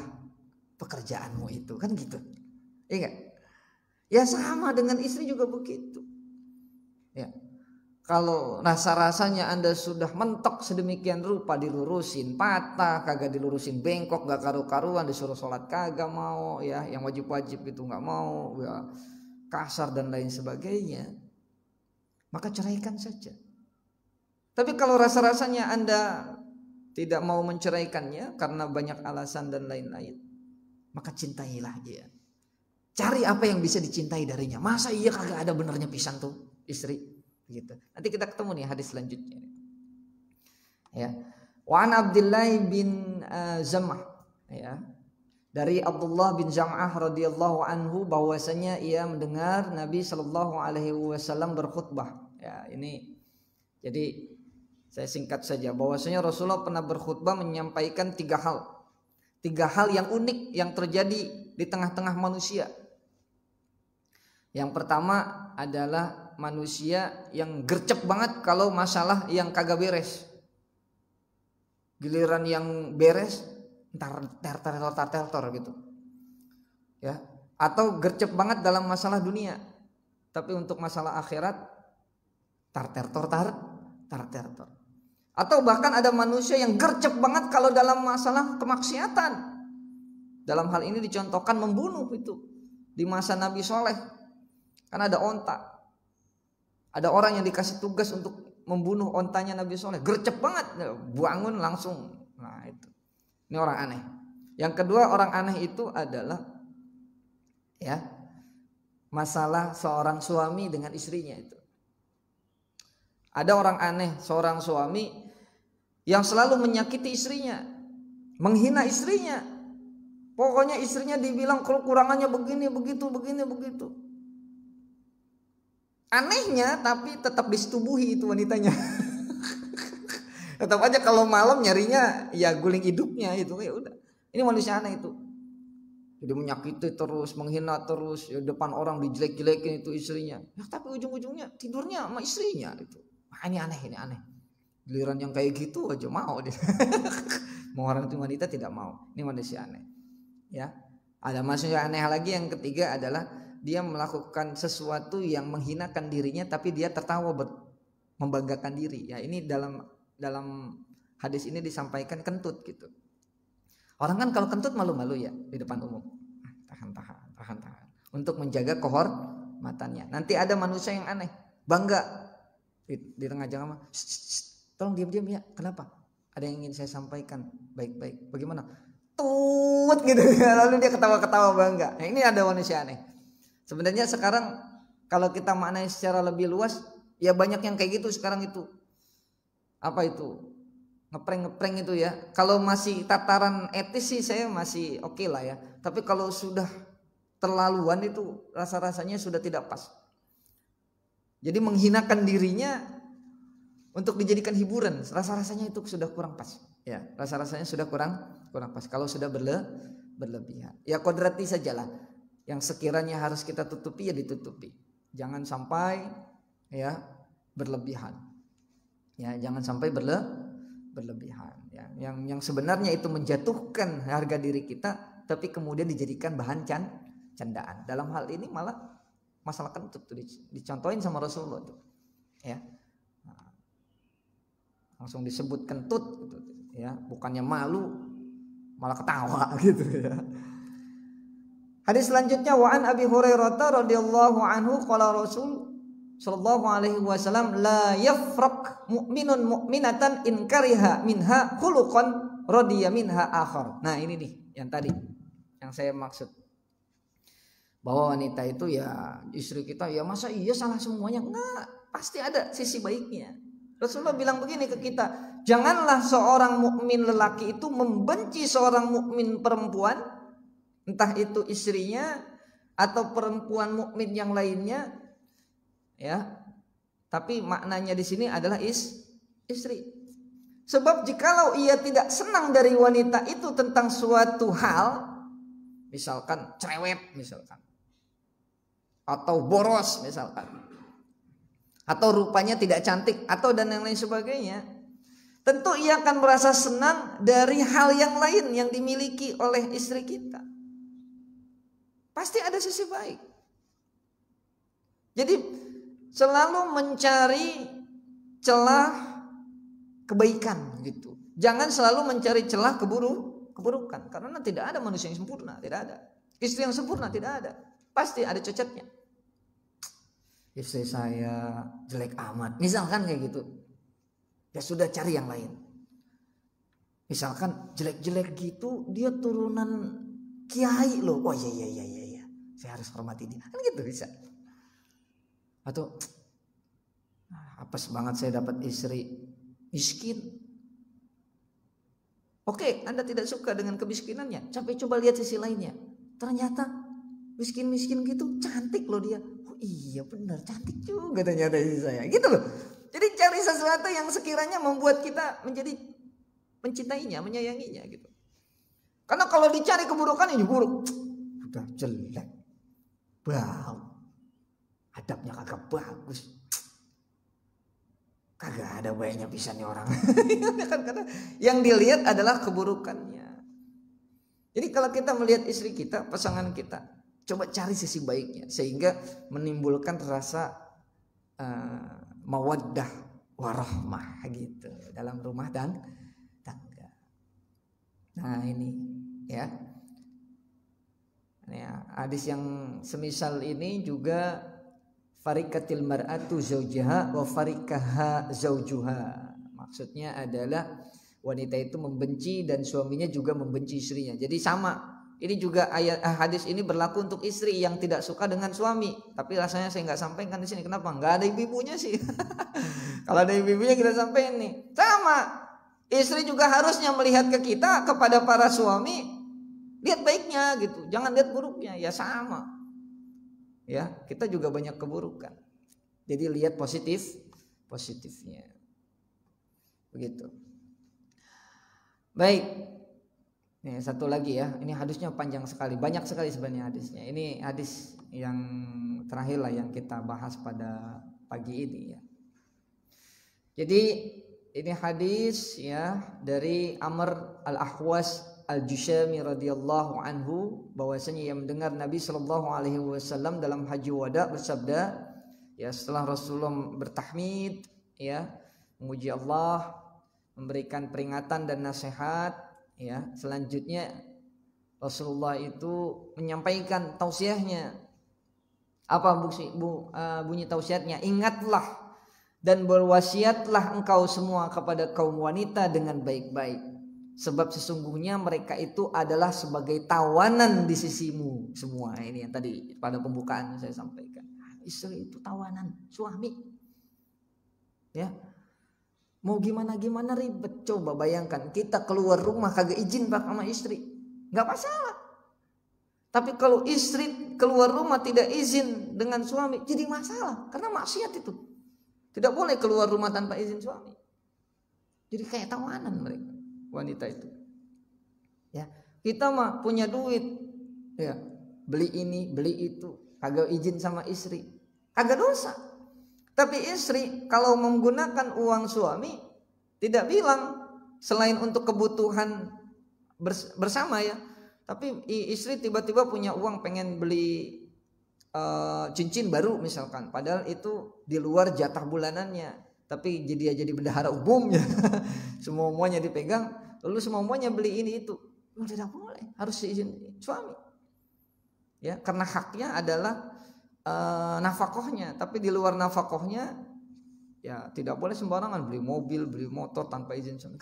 pekerjaanmu itu, kan gitu. Iya enggak? Ya sama dengan istri juga begitu. Ya. Kalau rasa-rasanya Anda sudah mentok sedemikian rupa, dilurusin patah, kagak dilurusin bengkok, gak karu-karuan, disuruh sholat kagak mau, ya, yang wajib-wajib itu gak mau, ya, kasar dan lain sebagainya, maka ceraikan saja. Tapi kalau rasa-rasanya Anda tidak mau menceraikannya karena banyak alasan dan lain-lain, maka cintailah dia. Cari apa yang bisa dicintai darinya. Masa iya kagak ada benernya pisan tuh istri, gitu. Nanti kita ketemu nih hadis selanjutnya. Ya. Wa an Abdullah bin Zam'ah Ya. Dari Abdullah bin Zam'ah radhiyallahu anhu bahwasanya ia mendengar Nabi sallallahu alaihi wasallam berkhutbah. Ya, ini jadi saya singkat saja bahwasanya Rasulullah pernah berkhutbah menyampaikan 3 hal. 3 hal yang unik yang terjadi di tengah-tengah manusia. Yang pertama adalah manusia yang gercep banget kalau masalah yang kagak beres. Giliran yang beres ntar tertor gitu. Ya, atau gercep banget dalam masalah dunia. Tapi untuk masalah akhirat tar tertor. Atau bahkan ada manusia yang gercep banget kalau dalam masalah kemaksiatan. Dalam hal ini dicontohkan membunuh itu di masa Nabi Soleh. Kan ada onta. Ada orang yang dikasih tugas untuk membunuh ontanya Nabi Soleh. Gercep banget, bangun langsung. Nah itu. Ini orang aneh. Yang kedua orang aneh itu adalah ya masalah seorang suami dengan istrinya itu. Ada orang aneh, seorang suami yang selalu menyakiti istrinya, menghina istrinya. Pokoknya istrinya dibilang kekurangannya begini, begitu. Anehnya tapi tetap disetubuhi itu wanitanya. Tetap aja kalau malam nyarinya ya guling hidupnya itu, ya udah. Ini manusia aneh itu. Jadi menyakiti terus, menghina terus, ya depan orang dijelek-jelekin itu istrinya. Ya, tapi ujung-ujungnya tidurnya sama istrinya itu. Nah, ini aneh. Giliran yang kayak gitu aja mau dia. Mau orang itu wanita tidak mau. Ini manusia aneh. Ya. Ada manusia aneh lagi yang ketiga adalah dia melakukan sesuatu yang menghinakan dirinya tapi dia tertawa membanggakan diri. Ya, ini dalam hadis ini disampaikan kentut gitu. Orang kan kalau kentut malu-malu ya di depan umum. Tahan. Untuk menjaga kehormatannya. Nanti ada manusia yang aneh, bangga di tengah jalan. Tolong diam-diam ya. Kenapa? Ada yang ingin saya sampaikan. Baik-baik. Bagaimana? Tut gitu. Lalu dia ketawa-ketawa bangga. Nah, ini ada manusia aneh. Sebenarnya sekarang kalau kita maknai secara lebih luas, ya banyak yang kayak gitu sekarang itu. Apa itu? Ngepreng itu ya. Kalau masih tataran etis sih saya masih oke lah ya. Tapi kalau sudah terlaluan itu rasa-rasanya sudah tidak pas. Jadi menghinakan dirinya untuk dijadikan hiburan, rasa-rasanya itu sudah kurang pas. Ya, rasa-rasanya sudah kurang pas. Kalau sudah berlebihan. Ya kodrati sajalah. Yang sekiranya harus kita tutupi ya ditutupi. Jangan sampai ya berlebihan. Ya, jangan sampai berlebihan ya. Yang sebenarnya itu menjatuhkan harga diri kita tapi kemudian dijadikan bahan candaan. Dalam hal ini malah masalah kentut tuh dicontohin sama Rasulullah tuh. Ya. Nah, langsung disebut kentut gitu ya, bukannya malu malah ketawa gitu ya. Hadis selanjutnya wa an Abi Hurairah radhiyallahu anhu qala Rasul sallallahu alaihi wasallam la yafraq mu'minun mu'minatan in kariha minha khuluqan radiya minha akhar. Nah, ini nih yang tadi yang saya maksud. Bahwa wanita itu ya istri kita ya masa iya salah semuanya? Enggak, pasti ada sisi baiknya. Rasulullah bilang begini ke kita, janganlah seorang mukmin lelaki itu membenci seorang mukmin perempuan, entah itu istrinya atau perempuan mukmin yang lainnya. Ya, tapi maknanya di sini adalah istri. Sebab jikalau ia tidak senang dari wanita itu tentang suatu hal, misalkan cerewet misalkan, atau boros misalkan, atau rupanya tidak cantik, atau dan yang lain sebagainya, tentu ia akan merasa senang dari hal yang lain yang dimiliki oleh istri kita. Pasti ada sisi baik. Jadi selalu mencari celah kebaikan gitu. Jangan selalu mencari celah keburukan, karena tidak ada manusia yang sempurna, tidak ada. Istri yang sempurna tidak ada. Pasti ada cacatnya. Istri saya jelek amat, misalkan kayak gitu. Ya sudah, cari yang lain. Misalkan jelek-jelek gitu, dia turunan kiai loh. Oh iya. Saya harus hormati dia. Kan gitu bisa. Atau apes banget saya dapat istri miskin. Oke, Anda tidak suka dengan kemiskinannya, tapi coba lihat sisi lainnya. Ternyata miskin-miskin gitu cantik loh dia. Oh iya benar, cantik juga ternyata istri saya. Gitu loh. Jadi cari sesuatu yang sekiranya membuat kita menjadi mencintainya, menyayanginya gitu. Karena kalau dicari keburukan ini buruk, udah jelek, bau, adabnya kagak bagus, kagak ada baiknya bisa nih orang. Karena yang dilihat adalah keburukannya. Jadi kalau kita melihat istri kita, pasangan kita, coba cari sisi baiknya sehingga menimbulkan rasa mawaddah warahmah gitu dalam rumah dan tangga. Nah ini ya. Hadis yang semisal ini juga farikatil mar'atu zaujaha wa farikaha zaujuha. Maksudnya adalah wanita itu membenci dan suaminya juga membenci istrinya. Jadi sama. Ini juga hadis ini berlaku untuk istri yang tidak suka dengan suami. Tapi rasanya saya nggak sampaikan di sini. Kenapa? Nggak ada ibu-ibunya sih. Kalau ada ibu-ibunya kita sampaikan nih. Sama. Istri juga harusnya melihat ke kita, kepada para suami, lihat baiknya gitu. Jangan lihat buruknya. Ya sama. Ya, kita juga banyak keburukan. Jadi lihat positifnya. Begitu. Baik. Nih, satu lagi ya. Ini hadisnya panjang sekali. Banyak sekali sebenarnya hadisnya. Ini hadis yang terakhir lah yang kita bahas pada pagi ini ya. Jadi ini hadis ya dari Amr al-Ahwas al-Jushami radhiyallahu anhu, bahwasanya yang mendengar Nabi sallallahu alaihi wasallam dalam haji wada bersabda, ya setelah Rasulullah bertahmid ya, memuji Allah, memberikan peringatan dan nasihat. Ya, selanjutnya Rasulullah itu menyampaikan tausiahnya. Apa bunyi tausiahnya? Ingatlah dan berwasiatlah engkau semua kepada kaum wanita dengan baik-baik, sebab sesungguhnya mereka itu adalah sebagai tawanan di sisimu semua. Ini yang tadi pada pembukaan saya sampaikan. Istri itu tawanan suami. Ya. Mau gimana ribet. Coba bayangkan kita keluar rumah kagak izin pak sama istri, nggak masalah. Tapi kalau istri keluar rumah tidak izin dengan suami, jadi masalah. Karena maksiat itu. Tidak boleh keluar rumah tanpa izin suami. Jadi kayak tawanan mereka wanita itu. Ya, kita mah punya duit, ya beli ini beli itu, kagak izin sama istri, kagak dosa. Tapi istri kalau menggunakan uang suami tidak bilang selain untuk kebutuhan bersama ya. Tapi istri tiba-tiba punya uang pengen beli cincin baru misalkan. Padahal itu di luar jatah bulanannya. Tapi jadi bendahara umum ya. Semuanya dipegang. Lalu semuanya beli ini itu. Tidak boleh. Harus izin suami. Ya, karena haknya adalah nafkahnya, tapi di luar nafkahnya ya tidak boleh sembarangan beli mobil, beli motor tanpa izin suami.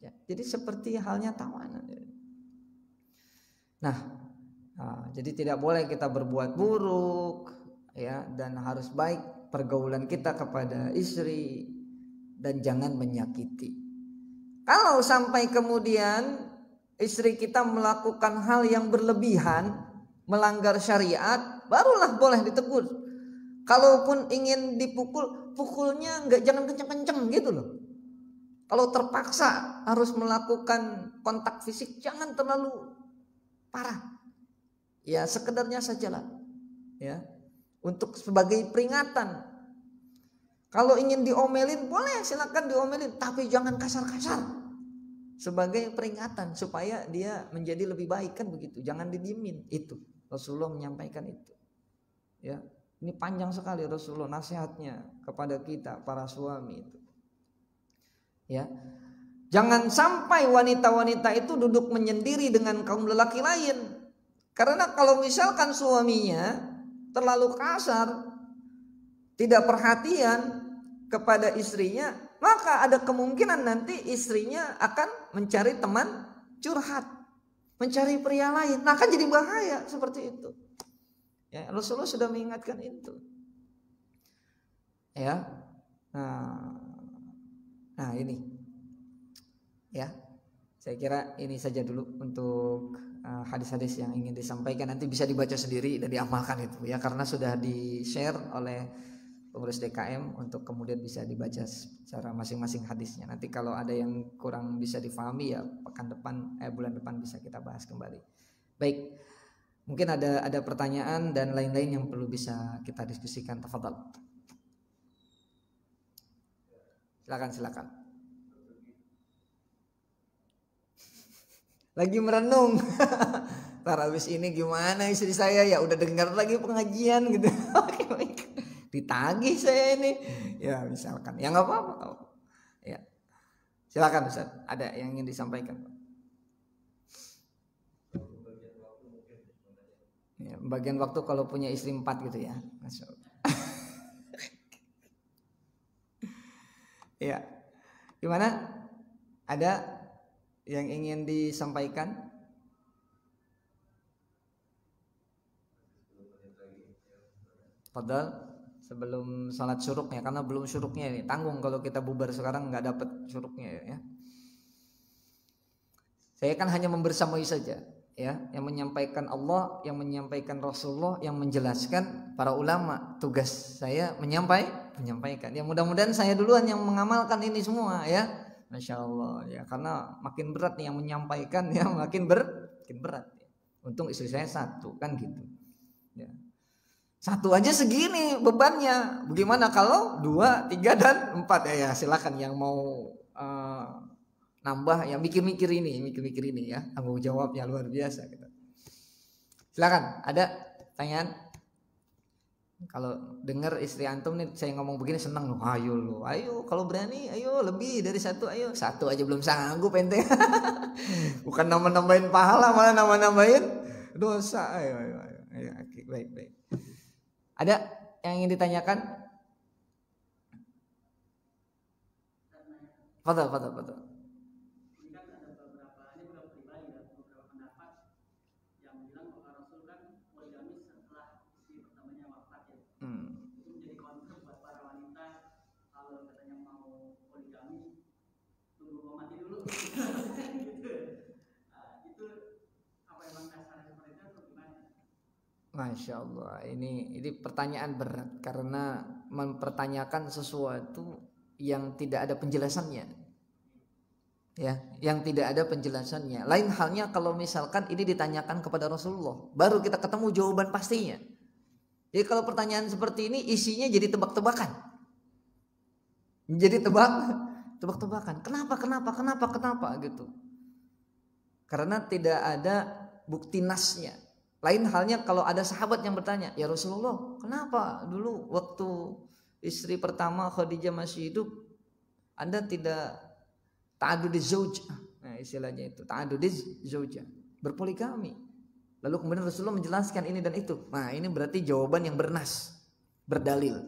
Ya, jadi seperti halnya tawanan. Nah, jadi tidak boleh kita berbuat buruk ya, dan harus baik pergaulan kita kepada istri dan jangan menyakiti. Kalau sampai kemudian istri kita melakukan hal yang berlebihan, melanggar syariat, barulah boleh ditegur. Kalaupun ingin dipukul, pukulnya jangan kenceng-kenceng gitu loh. Kalau terpaksa harus melakukan kontak fisik, jangan terlalu parah. Ya sekedarnya sajalah. Ya, untuk sebagai peringatan. Kalau ingin diomelin, boleh silakan diomelin, tapi jangan kasar-kasar. Sebagai peringatan supaya dia menjadi lebih baik kan begitu. Jangan didiemin itu. Rasulullah menyampaikan itu. Ya, ini panjang sekali Rasulullah nasihatnya kepada kita para suami itu. Ya. Jangan sampai wanita-wanita itu duduk menyendiri dengan kaum lelaki lain. Karena kalau misalkan suaminya terlalu kasar, tidak perhatian kepada istrinya, maka ada kemungkinan nanti istrinya akan mencari teman curhat, mencari pria lain. Nah, kan jadi bahaya seperti itu. Ya, Rasulullah sudah mengingatkan itu. Ya. Nah ini. Ya. Saya kira ini saja dulu untuk hadis-hadis yang ingin disampaikan. Nanti bisa dibaca sendiri dan diamalkan itu ya, karena sudah di-share oleh pengurus DKM untuk kemudian bisa dibaca secara masing-masing hadisnya. Nanti kalau ada yang kurang bisa difahami ya bulan depan bisa kita bahas kembali. Baik. Mungkin ada pertanyaan dan lain-lain yang perlu bisa kita diskusikan. Tafadhal. Silakan. Lagi merenung. Habis ini gimana istri saya ya udah dengar lagi pengajian gitu. Ditagih saya ini. Ya misalkan. Ya nggak apa-apa. Ya. Silakan Ustaz. Ada yang ingin disampaikan? Ya, bagian waktu kalau punya istri 4 gitu ya. Masya Allah. Ya. Gimana? Ada yang ingin disampaikan? Padahal sebelum salat syuruknya, karena belum syuruknya ini. Tanggung kalau kita bubar sekarang nggak dapat syuruknya ya. Saya kan hanya membersamai saja ya, yang menyampaikan Allah, yang menyampaikan Rasulullah, yang menjelaskan para ulama. Tugas saya menyampaikan. Ya mudah-mudahan saya duluan yang mengamalkan ini semua ya. Masya Allah ya, karena makin berat nih yang menyampaikan ya, makin berat ya. Untung istri saya 1 kan gitu ya. 1 aja segini bebannya, bagaimana kalau 2, 3 dan 4 ya silakan yang mau nambah ya, mikir-mikir ini ya, tanggung jawabnya luar biasa gitu. Silakan, ada pertanyaan? Kalau dengar istri antum nih saya ngomong begini senang loh. Ayo kalau berani ayo lebih dari 1, ayo 1 aja belum sanggup ente. Bukan nambah-nambahin pahala malah nambah-nambahin dosa. Ayo. Baik. Ada yang ingin ditanyakan? Fadhal. Masya Allah, ini pertanyaan berat karena mempertanyakan sesuatu yang tidak ada penjelasannya, ya, yang tidak ada penjelasannya. Lain halnya kalau misalkan ini ditanyakan kepada Rasulullah, baru kita ketemu jawaban pastinya. Jadi kalau pertanyaan seperti ini isinya jadi tebak-tebakan, tebak-tebakan. Kenapa gitu? Karena tidak ada bukti nasnya. Lain halnya kalau ada sahabat yang bertanya, ya Rasulullah, kenapa dulu waktu istri pertama Khadijah masih hidup Anda tidak ta'aduduz zauj? Nah istilahnya itu ta'aduduz zauj, berpoligami. Lalu kemudian Rasulullah menjelaskan ini dan itu. Nah ini berarti jawaban yang bernas, berdalil.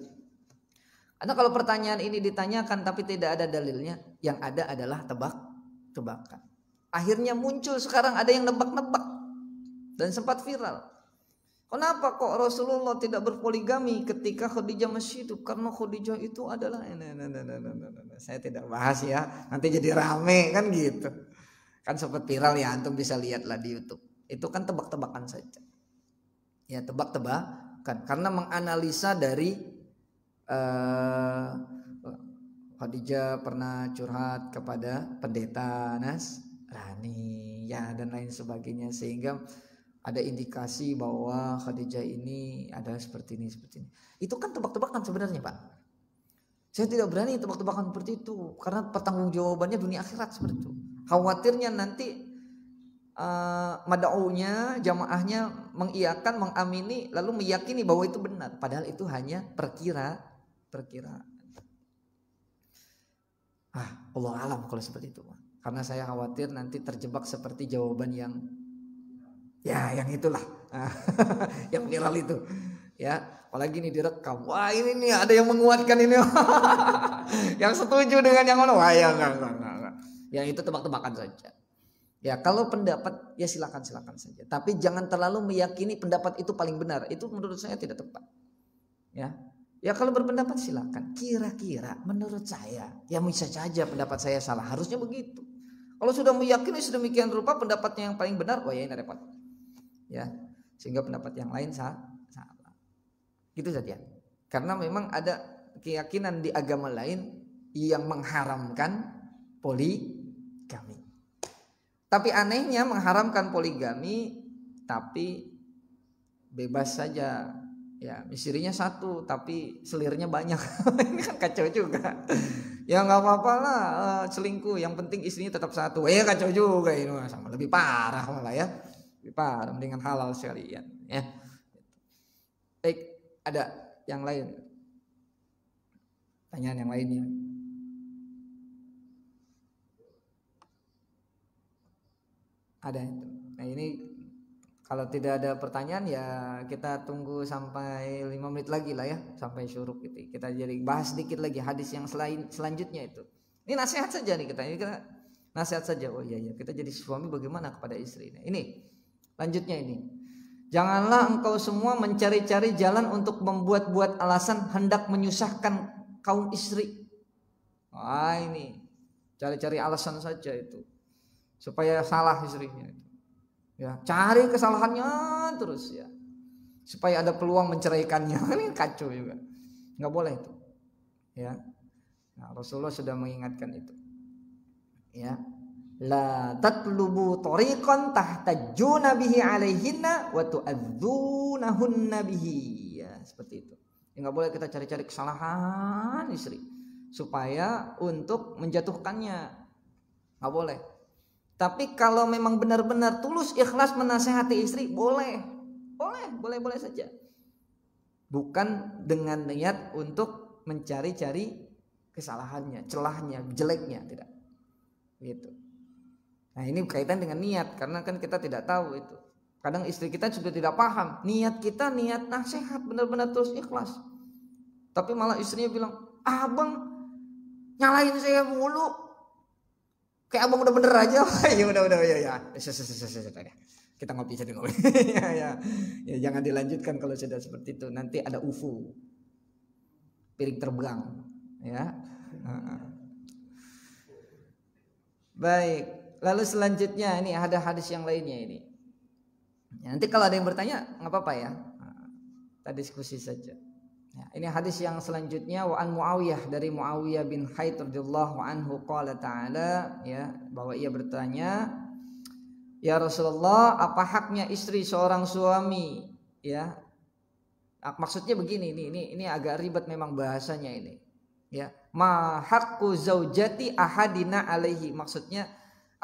Karena kalau pertanyaan ini ditanyakan tapi tidak ada dalilnya, yang ada adalah tebak-tebakan. Akhirnya muncul sekarang ada yang nebak-nebak. Dan sempat viral. Kenapa kok Rasulullah tidak berpoligami ketika Khadijah masih hidup? Karena Khadijah itu adalah saya tidak bahas ya, nanti jadi rame kan gitu. Kan sempat viral ya, antum bisa lihatlah di YouTube. Itu kan tebak-tebakan saja. Ya tebak-tebakan karena menganalisa dari Khadijah pernah curhat kepada pendeta Nasrani ya dan lain sebagainya, sehingga ada indikasi bahwa Khadijah ini adalah seperti ini. Itu kan tebak-tebakan sebenarnya Pak. Saya tidak berani tebak-tebakan seperti itu karena pertanggungjawabannya dunia akhirat seperti itu. Khawatirnya nanti mad'unya, jamaahnya mengiyakan, mengamini, lalu meyakini bahwa itu benar. Padahal itu hanya perkiraan. Allah alam kalau seperti itu. Karena saya khawatir nanti terjebak seperti jawaban yang itulah. Yang viral itu. Ya, apalagi ini direkam. Wah, ini nih ada yang menguatkan ini. Yang setuju dengan yang mana? Wah, ya enggak. Yang itu tebak-tebakan saja. Ya, kalau pendapat ya silakan saja. Tapi jangan terlalu meyakini pendapat itu paling benar. Itu menurut saya tidak tepat. Ya kalau berpendapat silakan. Kira-kira menurut saya ya bisa saja pendapat saya salah. Harusnya begitu. Kalau sudah meyakini sedemikian rupa pendapatnya yang paling benar, oh ya ini repot. Ya, sehingga pendapat yang lain salah. Gitu saja. Karena memang ada keyakinan di agama lain yang mengharamkan poligami. Tapi anehnya mengharamkan poligami tapi bebas saja. Ya, istrinya satu tapi selirnya banyak. Ini kan kacau juga. Ya nggak apa-apa lah selingkuh, yang penting istrinya tetap satu. Kacau juga ini, sama lebih parah malah ya. Lebih parah, mendingan halal sekalian ya. Baik, ada yang lain? Pertanyaan yang lainnya? Ada itu. Nah ini kalau tidak ada pertanyaan ya kita tunggu sampai 5 menit lagi lah ya, sampai syuruk gitu. Kita jadi bahas sedikit lagi hadis yang selanjutnya itu. Ini nasihat saja nih kita. Ini kita nasihat saja. Oh iya kita jadi suami bagaimana kepada istri. Nah, ini lanjutnya ini. Janganlah engkau semua mencari-cari jalan untuk membuat-buat alasan hendak menyusahkan kaum istri. Wah ini cari-cari alasan saja itu supaya salah istrinya itu. Ya, cari kesalahannya terus ya. Supaya ada peluang menceraikannya. Ini kacau juga. Enggak boleh itu. Ya. Nah, Rasulullah sudah mengingatkan itu. Ya. La tatlubu tariqan tahtajuna bihi alaihinna wa tu'adzunahunna bihi. Ya, seperti itu. Ya, enggak boleh kita cari-cari kesalahan istri supaya untuk menjatuhkannya. Enggak boleh. Tapi kalau memang benar-benar tulus ikhlas menasehati istri, boleh saja. Bukan dengan niat untuk mencari-cari kesalahannya, celahnya, jeleknya, tidak. Gitu. Nah ini berkaitan dengan niat, karena kan kita tidak tahu itu. Kadang istri kita juga tidak paham niat kita, niat nasihat benar-benar tulus ikhlas. Tapi malah istrinya bilang, abang nyalain saya mulu. Kayak abang udah bener aja. Ya udah ya. Kita ngopi saja ngopi. ya, jangan dilanjutkan kalau sudah seperti itu. Nanti ada UFO. Piring terbang, ya. Baik. Lalu selanjutnya ini ada hadis yang lainnya ini. Nanti kalau ada yang bertanya nggak apa-apa ya. Kita diskusi saja. Ya, ini hadis yang selanjutnya wa an Muawiyah, dari Muawiyah bin Haid radhiyallahu anhu qala ta'ala, ya, bahwa ia bertanya, ya Rasulullah, apa haknya istri seorang suami? Ya. Maksudnya begini, ini agak ribet memang bahasanya ini. Ya, ma haqqu zaujati ahadina alaihi, maksudnya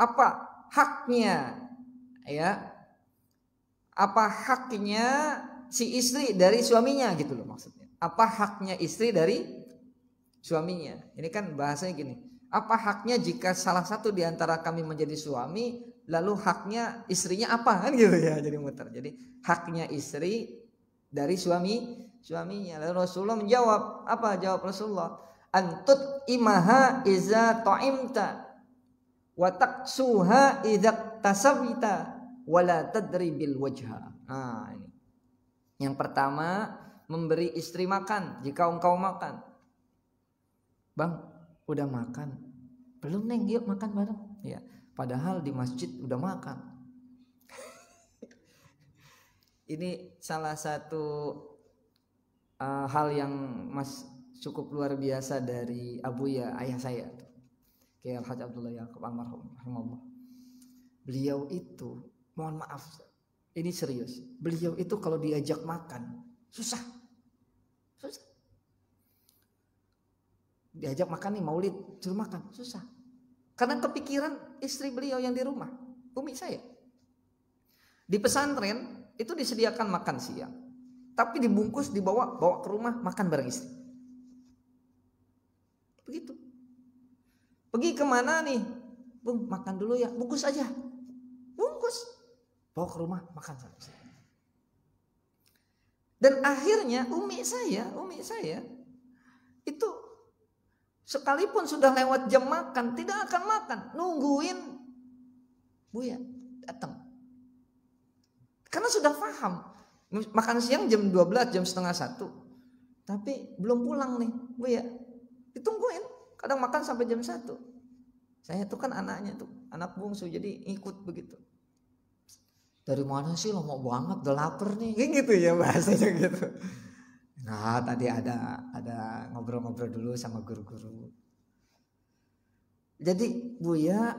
apa haknya, ya? Apa haknya si istri dari suaminya gitu loh maksudnya. Apa haknya istri dari suaminya? Ini kan bahasanya gini. Apa haknya jika salah satu di antara kami menjadi suami, lalu haknya istrinya apa? Kan gitu ya, jadi muter. Jadi haknya istri dari suaminya. Lalu Rasulullah menjawab, apa jawab Rasulullah? Antut imaha iza ta'imta wa taqsuha idza tasawita wala tadribil wajha. Nah, ini. Yang pertama, memberi istri makan jika engkau makan. Bang, udah makan? Belum Neng, yuk makan bareng. Ya, padahal di masjid udah makan. Ini salah satu hal yang cukup luar biasa dari Abuya, ayah saya, Kiai Al-Hajj Abdullah Yaqub almarhum rahimahullah. Beliau itu, mohon maaf, ini serius. Beliau itu kalau diajak makan susah. Diajak makan nih maulid, suruh makan susah. Karena kepikiran istri beliau yang di rumah, umi saya. Di pesantren itu disediakan makan siang, tapi dibungkus bawa ke rumah makan bareng istri. Begitu. Pergi kemana nih? Bung, makan dulu ya, bungkus aja. Bungkus. Bawa ke rumah makan sama istri. Dan akhirnya umi saya itu sekalipun sudah lewat jam makan tidak akan makan, nungguin Buya datang. Karena sudah paham makan siang jam 12, jam setengah 1, tapi belum pulang nih Buya, ditungguin. Kadang makan sampai jam 1, Saya tuh kan anaknya tuh, anak bungsu, jadi ikut begitu. Dari mana sih lama banget, udah lapar nih, kayak gitu ya bahasanya gitu. Nah tadi ada ngobrol-ngobrol dulu sama guru-guru. Jadi Buya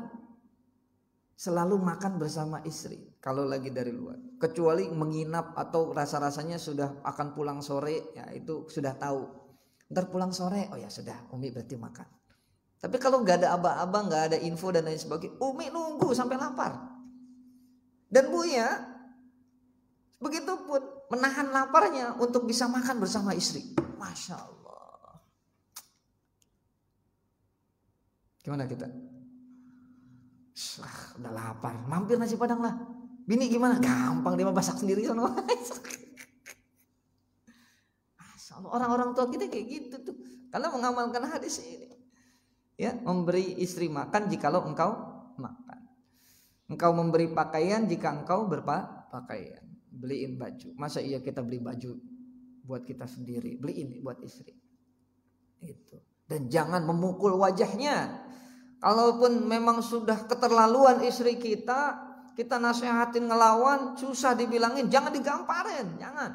selalu makan bersama istri kalau lagi dari luar. Kecuali menginap atau rasa-rasanya sudah akan pulang sore, ya itu sudah tahu. Ntar pulang sore, oh ya sudah, Umi berarti makan. Tapi kalau nggak ada aba-aba, nggak ada info dan lain sebagainya, Umi nunggu sampai lapar. Dan Buya begitu pun menahan laparnya untuk bisa makan bersama istri. Masya Allah. Gimana kita? Udah lapar, mampir nasi padang lah. Bini gimana? Gampang, dia mah masak sendiri sono. Masya Allah, orang-orang tua kita kayak gitu tuh, karena mengamalkan hadis ini. Ya, memberi istri makan jikalau engkau makan. Engkau memberi pakaian jika engkau berpakaian. Beliin baju. Masa iya kita beli baju buat kita sendiri, beliin buat istri. Itu. Dan jangan memukul wajahnya. Kalaupun memang sudah keterlaluan istri kita nasihatin ngelawan, susah dibilangin, jangan digamparin, jangan.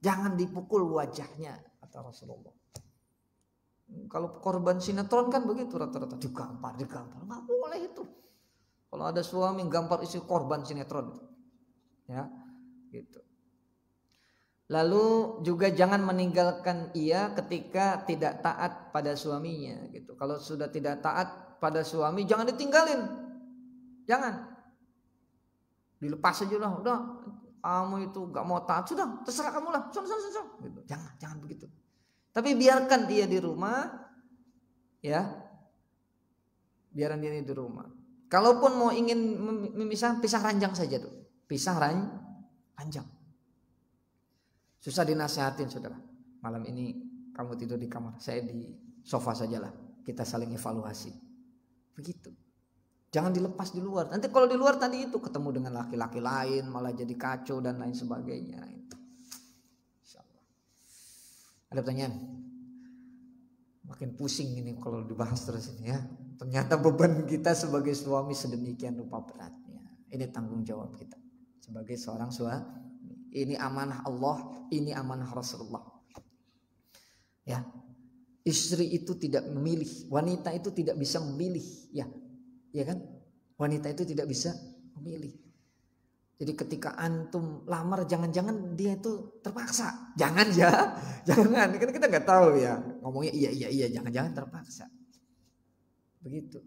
Jangan dipukul wajahnya, kata Rasulullah. Kalau korban sinetron kan begitu rata-rata, digampar, nggak boleh itu. Kalau ada suami gampar istri korban sinetron, ya, gitu. Lalu juga jangan meninggalkan ia ketika tidak taat pada suaminya, gitu. Kalau sudah tidak taat pada suami, jangan ditinggalin, jangan. Dilepas aja lah, udah, kamu itu gak mau taat, sudah, terserah kamu lah, sudah, gitu. Jangan begitu. Tapi biarkan dia di rumah, ya, biarkan dia di rumah. Kalaupun mau ingin pisah ranjang saja tuh, pisah ranjang. Susah dinasehatin, saudara. Malam ini kamu tidur di kamar, saya di sofa sajalah, kita saling evaluasi. Begitu. Jangan dilepas di luar. Nanti kalau di luar tadi itu ketemu dengan laki-laki lain, malah jadi kacau dan lain sebagainya. Ada pertanyaan? Makin pusing ini kalau dibahas terus ini ya. Ternyata beban kita sebagai suami sedemikian rupa beratnya. Ini tanggung jawab kita sebagai seorang suami. Ini amanah Allah, ini amanah Rasulullah. Ya, istri itu tidak memilih, wanita itu tidak bisa memilih, ya kan? Wanita itu tidak bisa memilih. Jadi ketika antum lamar, jangan-jangan dia itu terpaksa. Jangan, kan kita nggak tahu ya. Ngomongnya iya, jangan-jangan terpaksa. Begitu.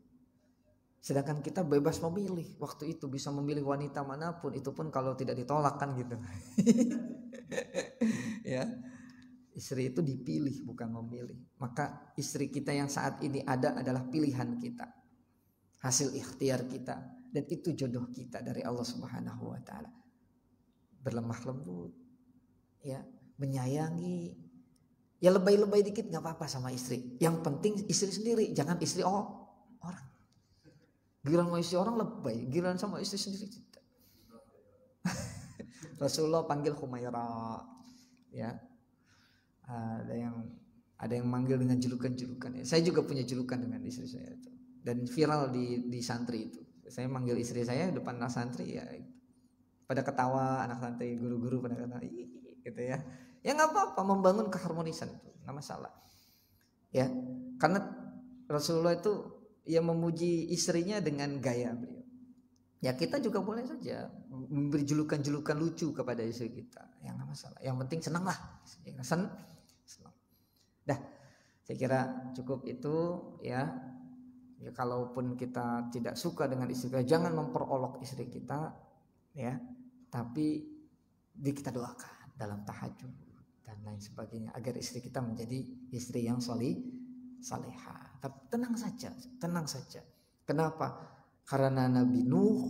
Sedangkan kita bebas memilih. Waktu itu bisa memilih wanita manapun, itu pun kalau tidak ditolak kan gitu. Ya, istri itu dipilih bukan memilih. Maka istri kita yang saat ini ada adalah pilihan kita, hasil ikhtiar kita. Dan itu jodoh kita dari Allah Subhanahu wa ta'ala. Berlemah lembut, ya, menyayangi. Ya lebay-lebay dikit gak apa-apa sama istri. Yang penting istri sendiri, jangan istri orang. Giliran sama istri orang lebay, giliran sama istri sendiri tidak. Rasulullah panggil Humaira, ya. Ada yang manggil dengan julukan-julukan. Saya juga punya julukan dengan istri saya itu. Dan viral di santri itu. Saya manggil istri saya depan anak santri, ya pada ketawa, anak santri, guru-guru pada ketawa, gitu ya. Ya nggak apa-apa, membangun keharmonisan itu nggak masalah. Ya, karena Rasulullah itu ya memuji istrinya dengan gaya beliau. Ya kita juga boleh saja memberi julukan-julukan lucu kepada istri kita, ya nggak masalah. Yang penting senang lah, senang. Dah, saya kira cukup itu ya. Ya, kalaupun kita tidak suka dengan istri kita, jangan memperolok istri kita, ya. Tapi kita doakan dalam tahajud dan lain sebagainya agar istri kita menjadi istri yang salihah. Tapi tenang saja. Kenapa? Karena Nabi Nuh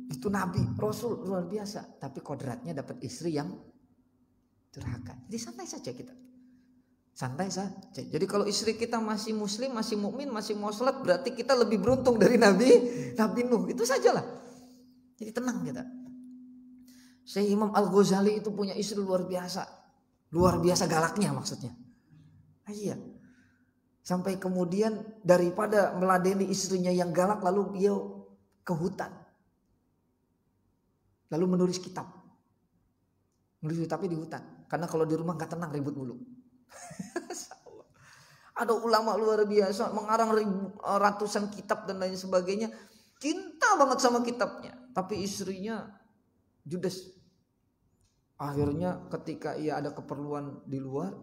itu nabi, rasul luar biasa, tapi kodratnya dapat istri yang durhaka. Jadi santai saja kita. Santai saja. Jadi kalau istri kita masih muslim, masih mukmin, masih mau sholat, berarti kita lebih beruntung dari Nabi Nuh. Itu sajalah. Jadi tenang kita. Syekh Imam Al-Ghazali itu punya istri luar biasa galaknya maksudnya. Iya. Sampai kemudian daripada meladeni istrinya yang galak, lalu dia ke hutan. Lalu menulis kitab. Menulis kitabnya di hutan. Karena kalau di rumah gak tenang, ribut mulu. Ada ulama luar biasa mengarang ratusan kitab dan lain sebagainya. Cinta banget sama kitabnya. Tapi istrinya judes. Akhirnya ketika ia ada keperluan di luar,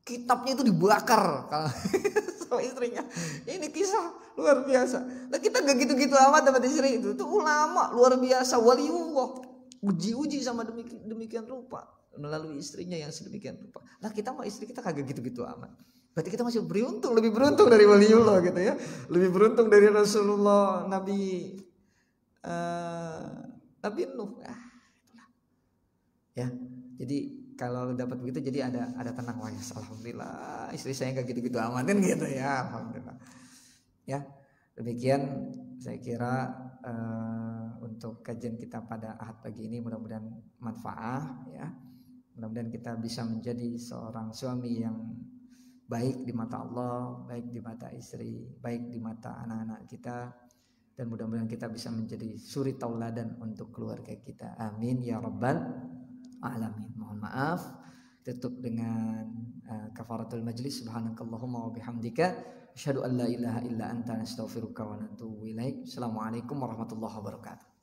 kitabnya itu dibakar sama istrinya. Ini kisah luar biasa. Nah kita gak gitu-gitu amat dapat istri itu. Itu ulama luar biasa, waliullah. Uji-uji sama demikian rupa melalui istrinya yang sedemikian rupa. Nah kita sama istri kita kagak gitu-gitu amat. Berarti kita masih beruntung, lebih beruntung dari waliullah gitu ya. Lebih beruntung dari Rasulullah, Nabi Nuh. Ya, jadi kalau dapat begitu jadi ada tenang, wah alhamdulillah istri saya nggak gitu-gitu amatin gitu ya, alhamdulillah. Ya, demikian saya kira untuk kajian kita pada Ahad pagi ini mudah-mudahan manfaat ya. Mudah-mudahan kita bisa menjadi seorang suami yang baik di mata Allah, baik di mata istri, baik di mata anak-anak kita, dan mudah-mudahan kita bisa menjadi suri tauladan untuk keluarga kita. Amin ya rabbal alamin. Mohon maaf, tutup dengan kafaratul majlis. Subhanakallahumma wa bihamdika asyhadu an la ilaha illa anta nastaghfiruka wa natubu ilaik. Assalamualaikum warahmatullahi wabarakatuh.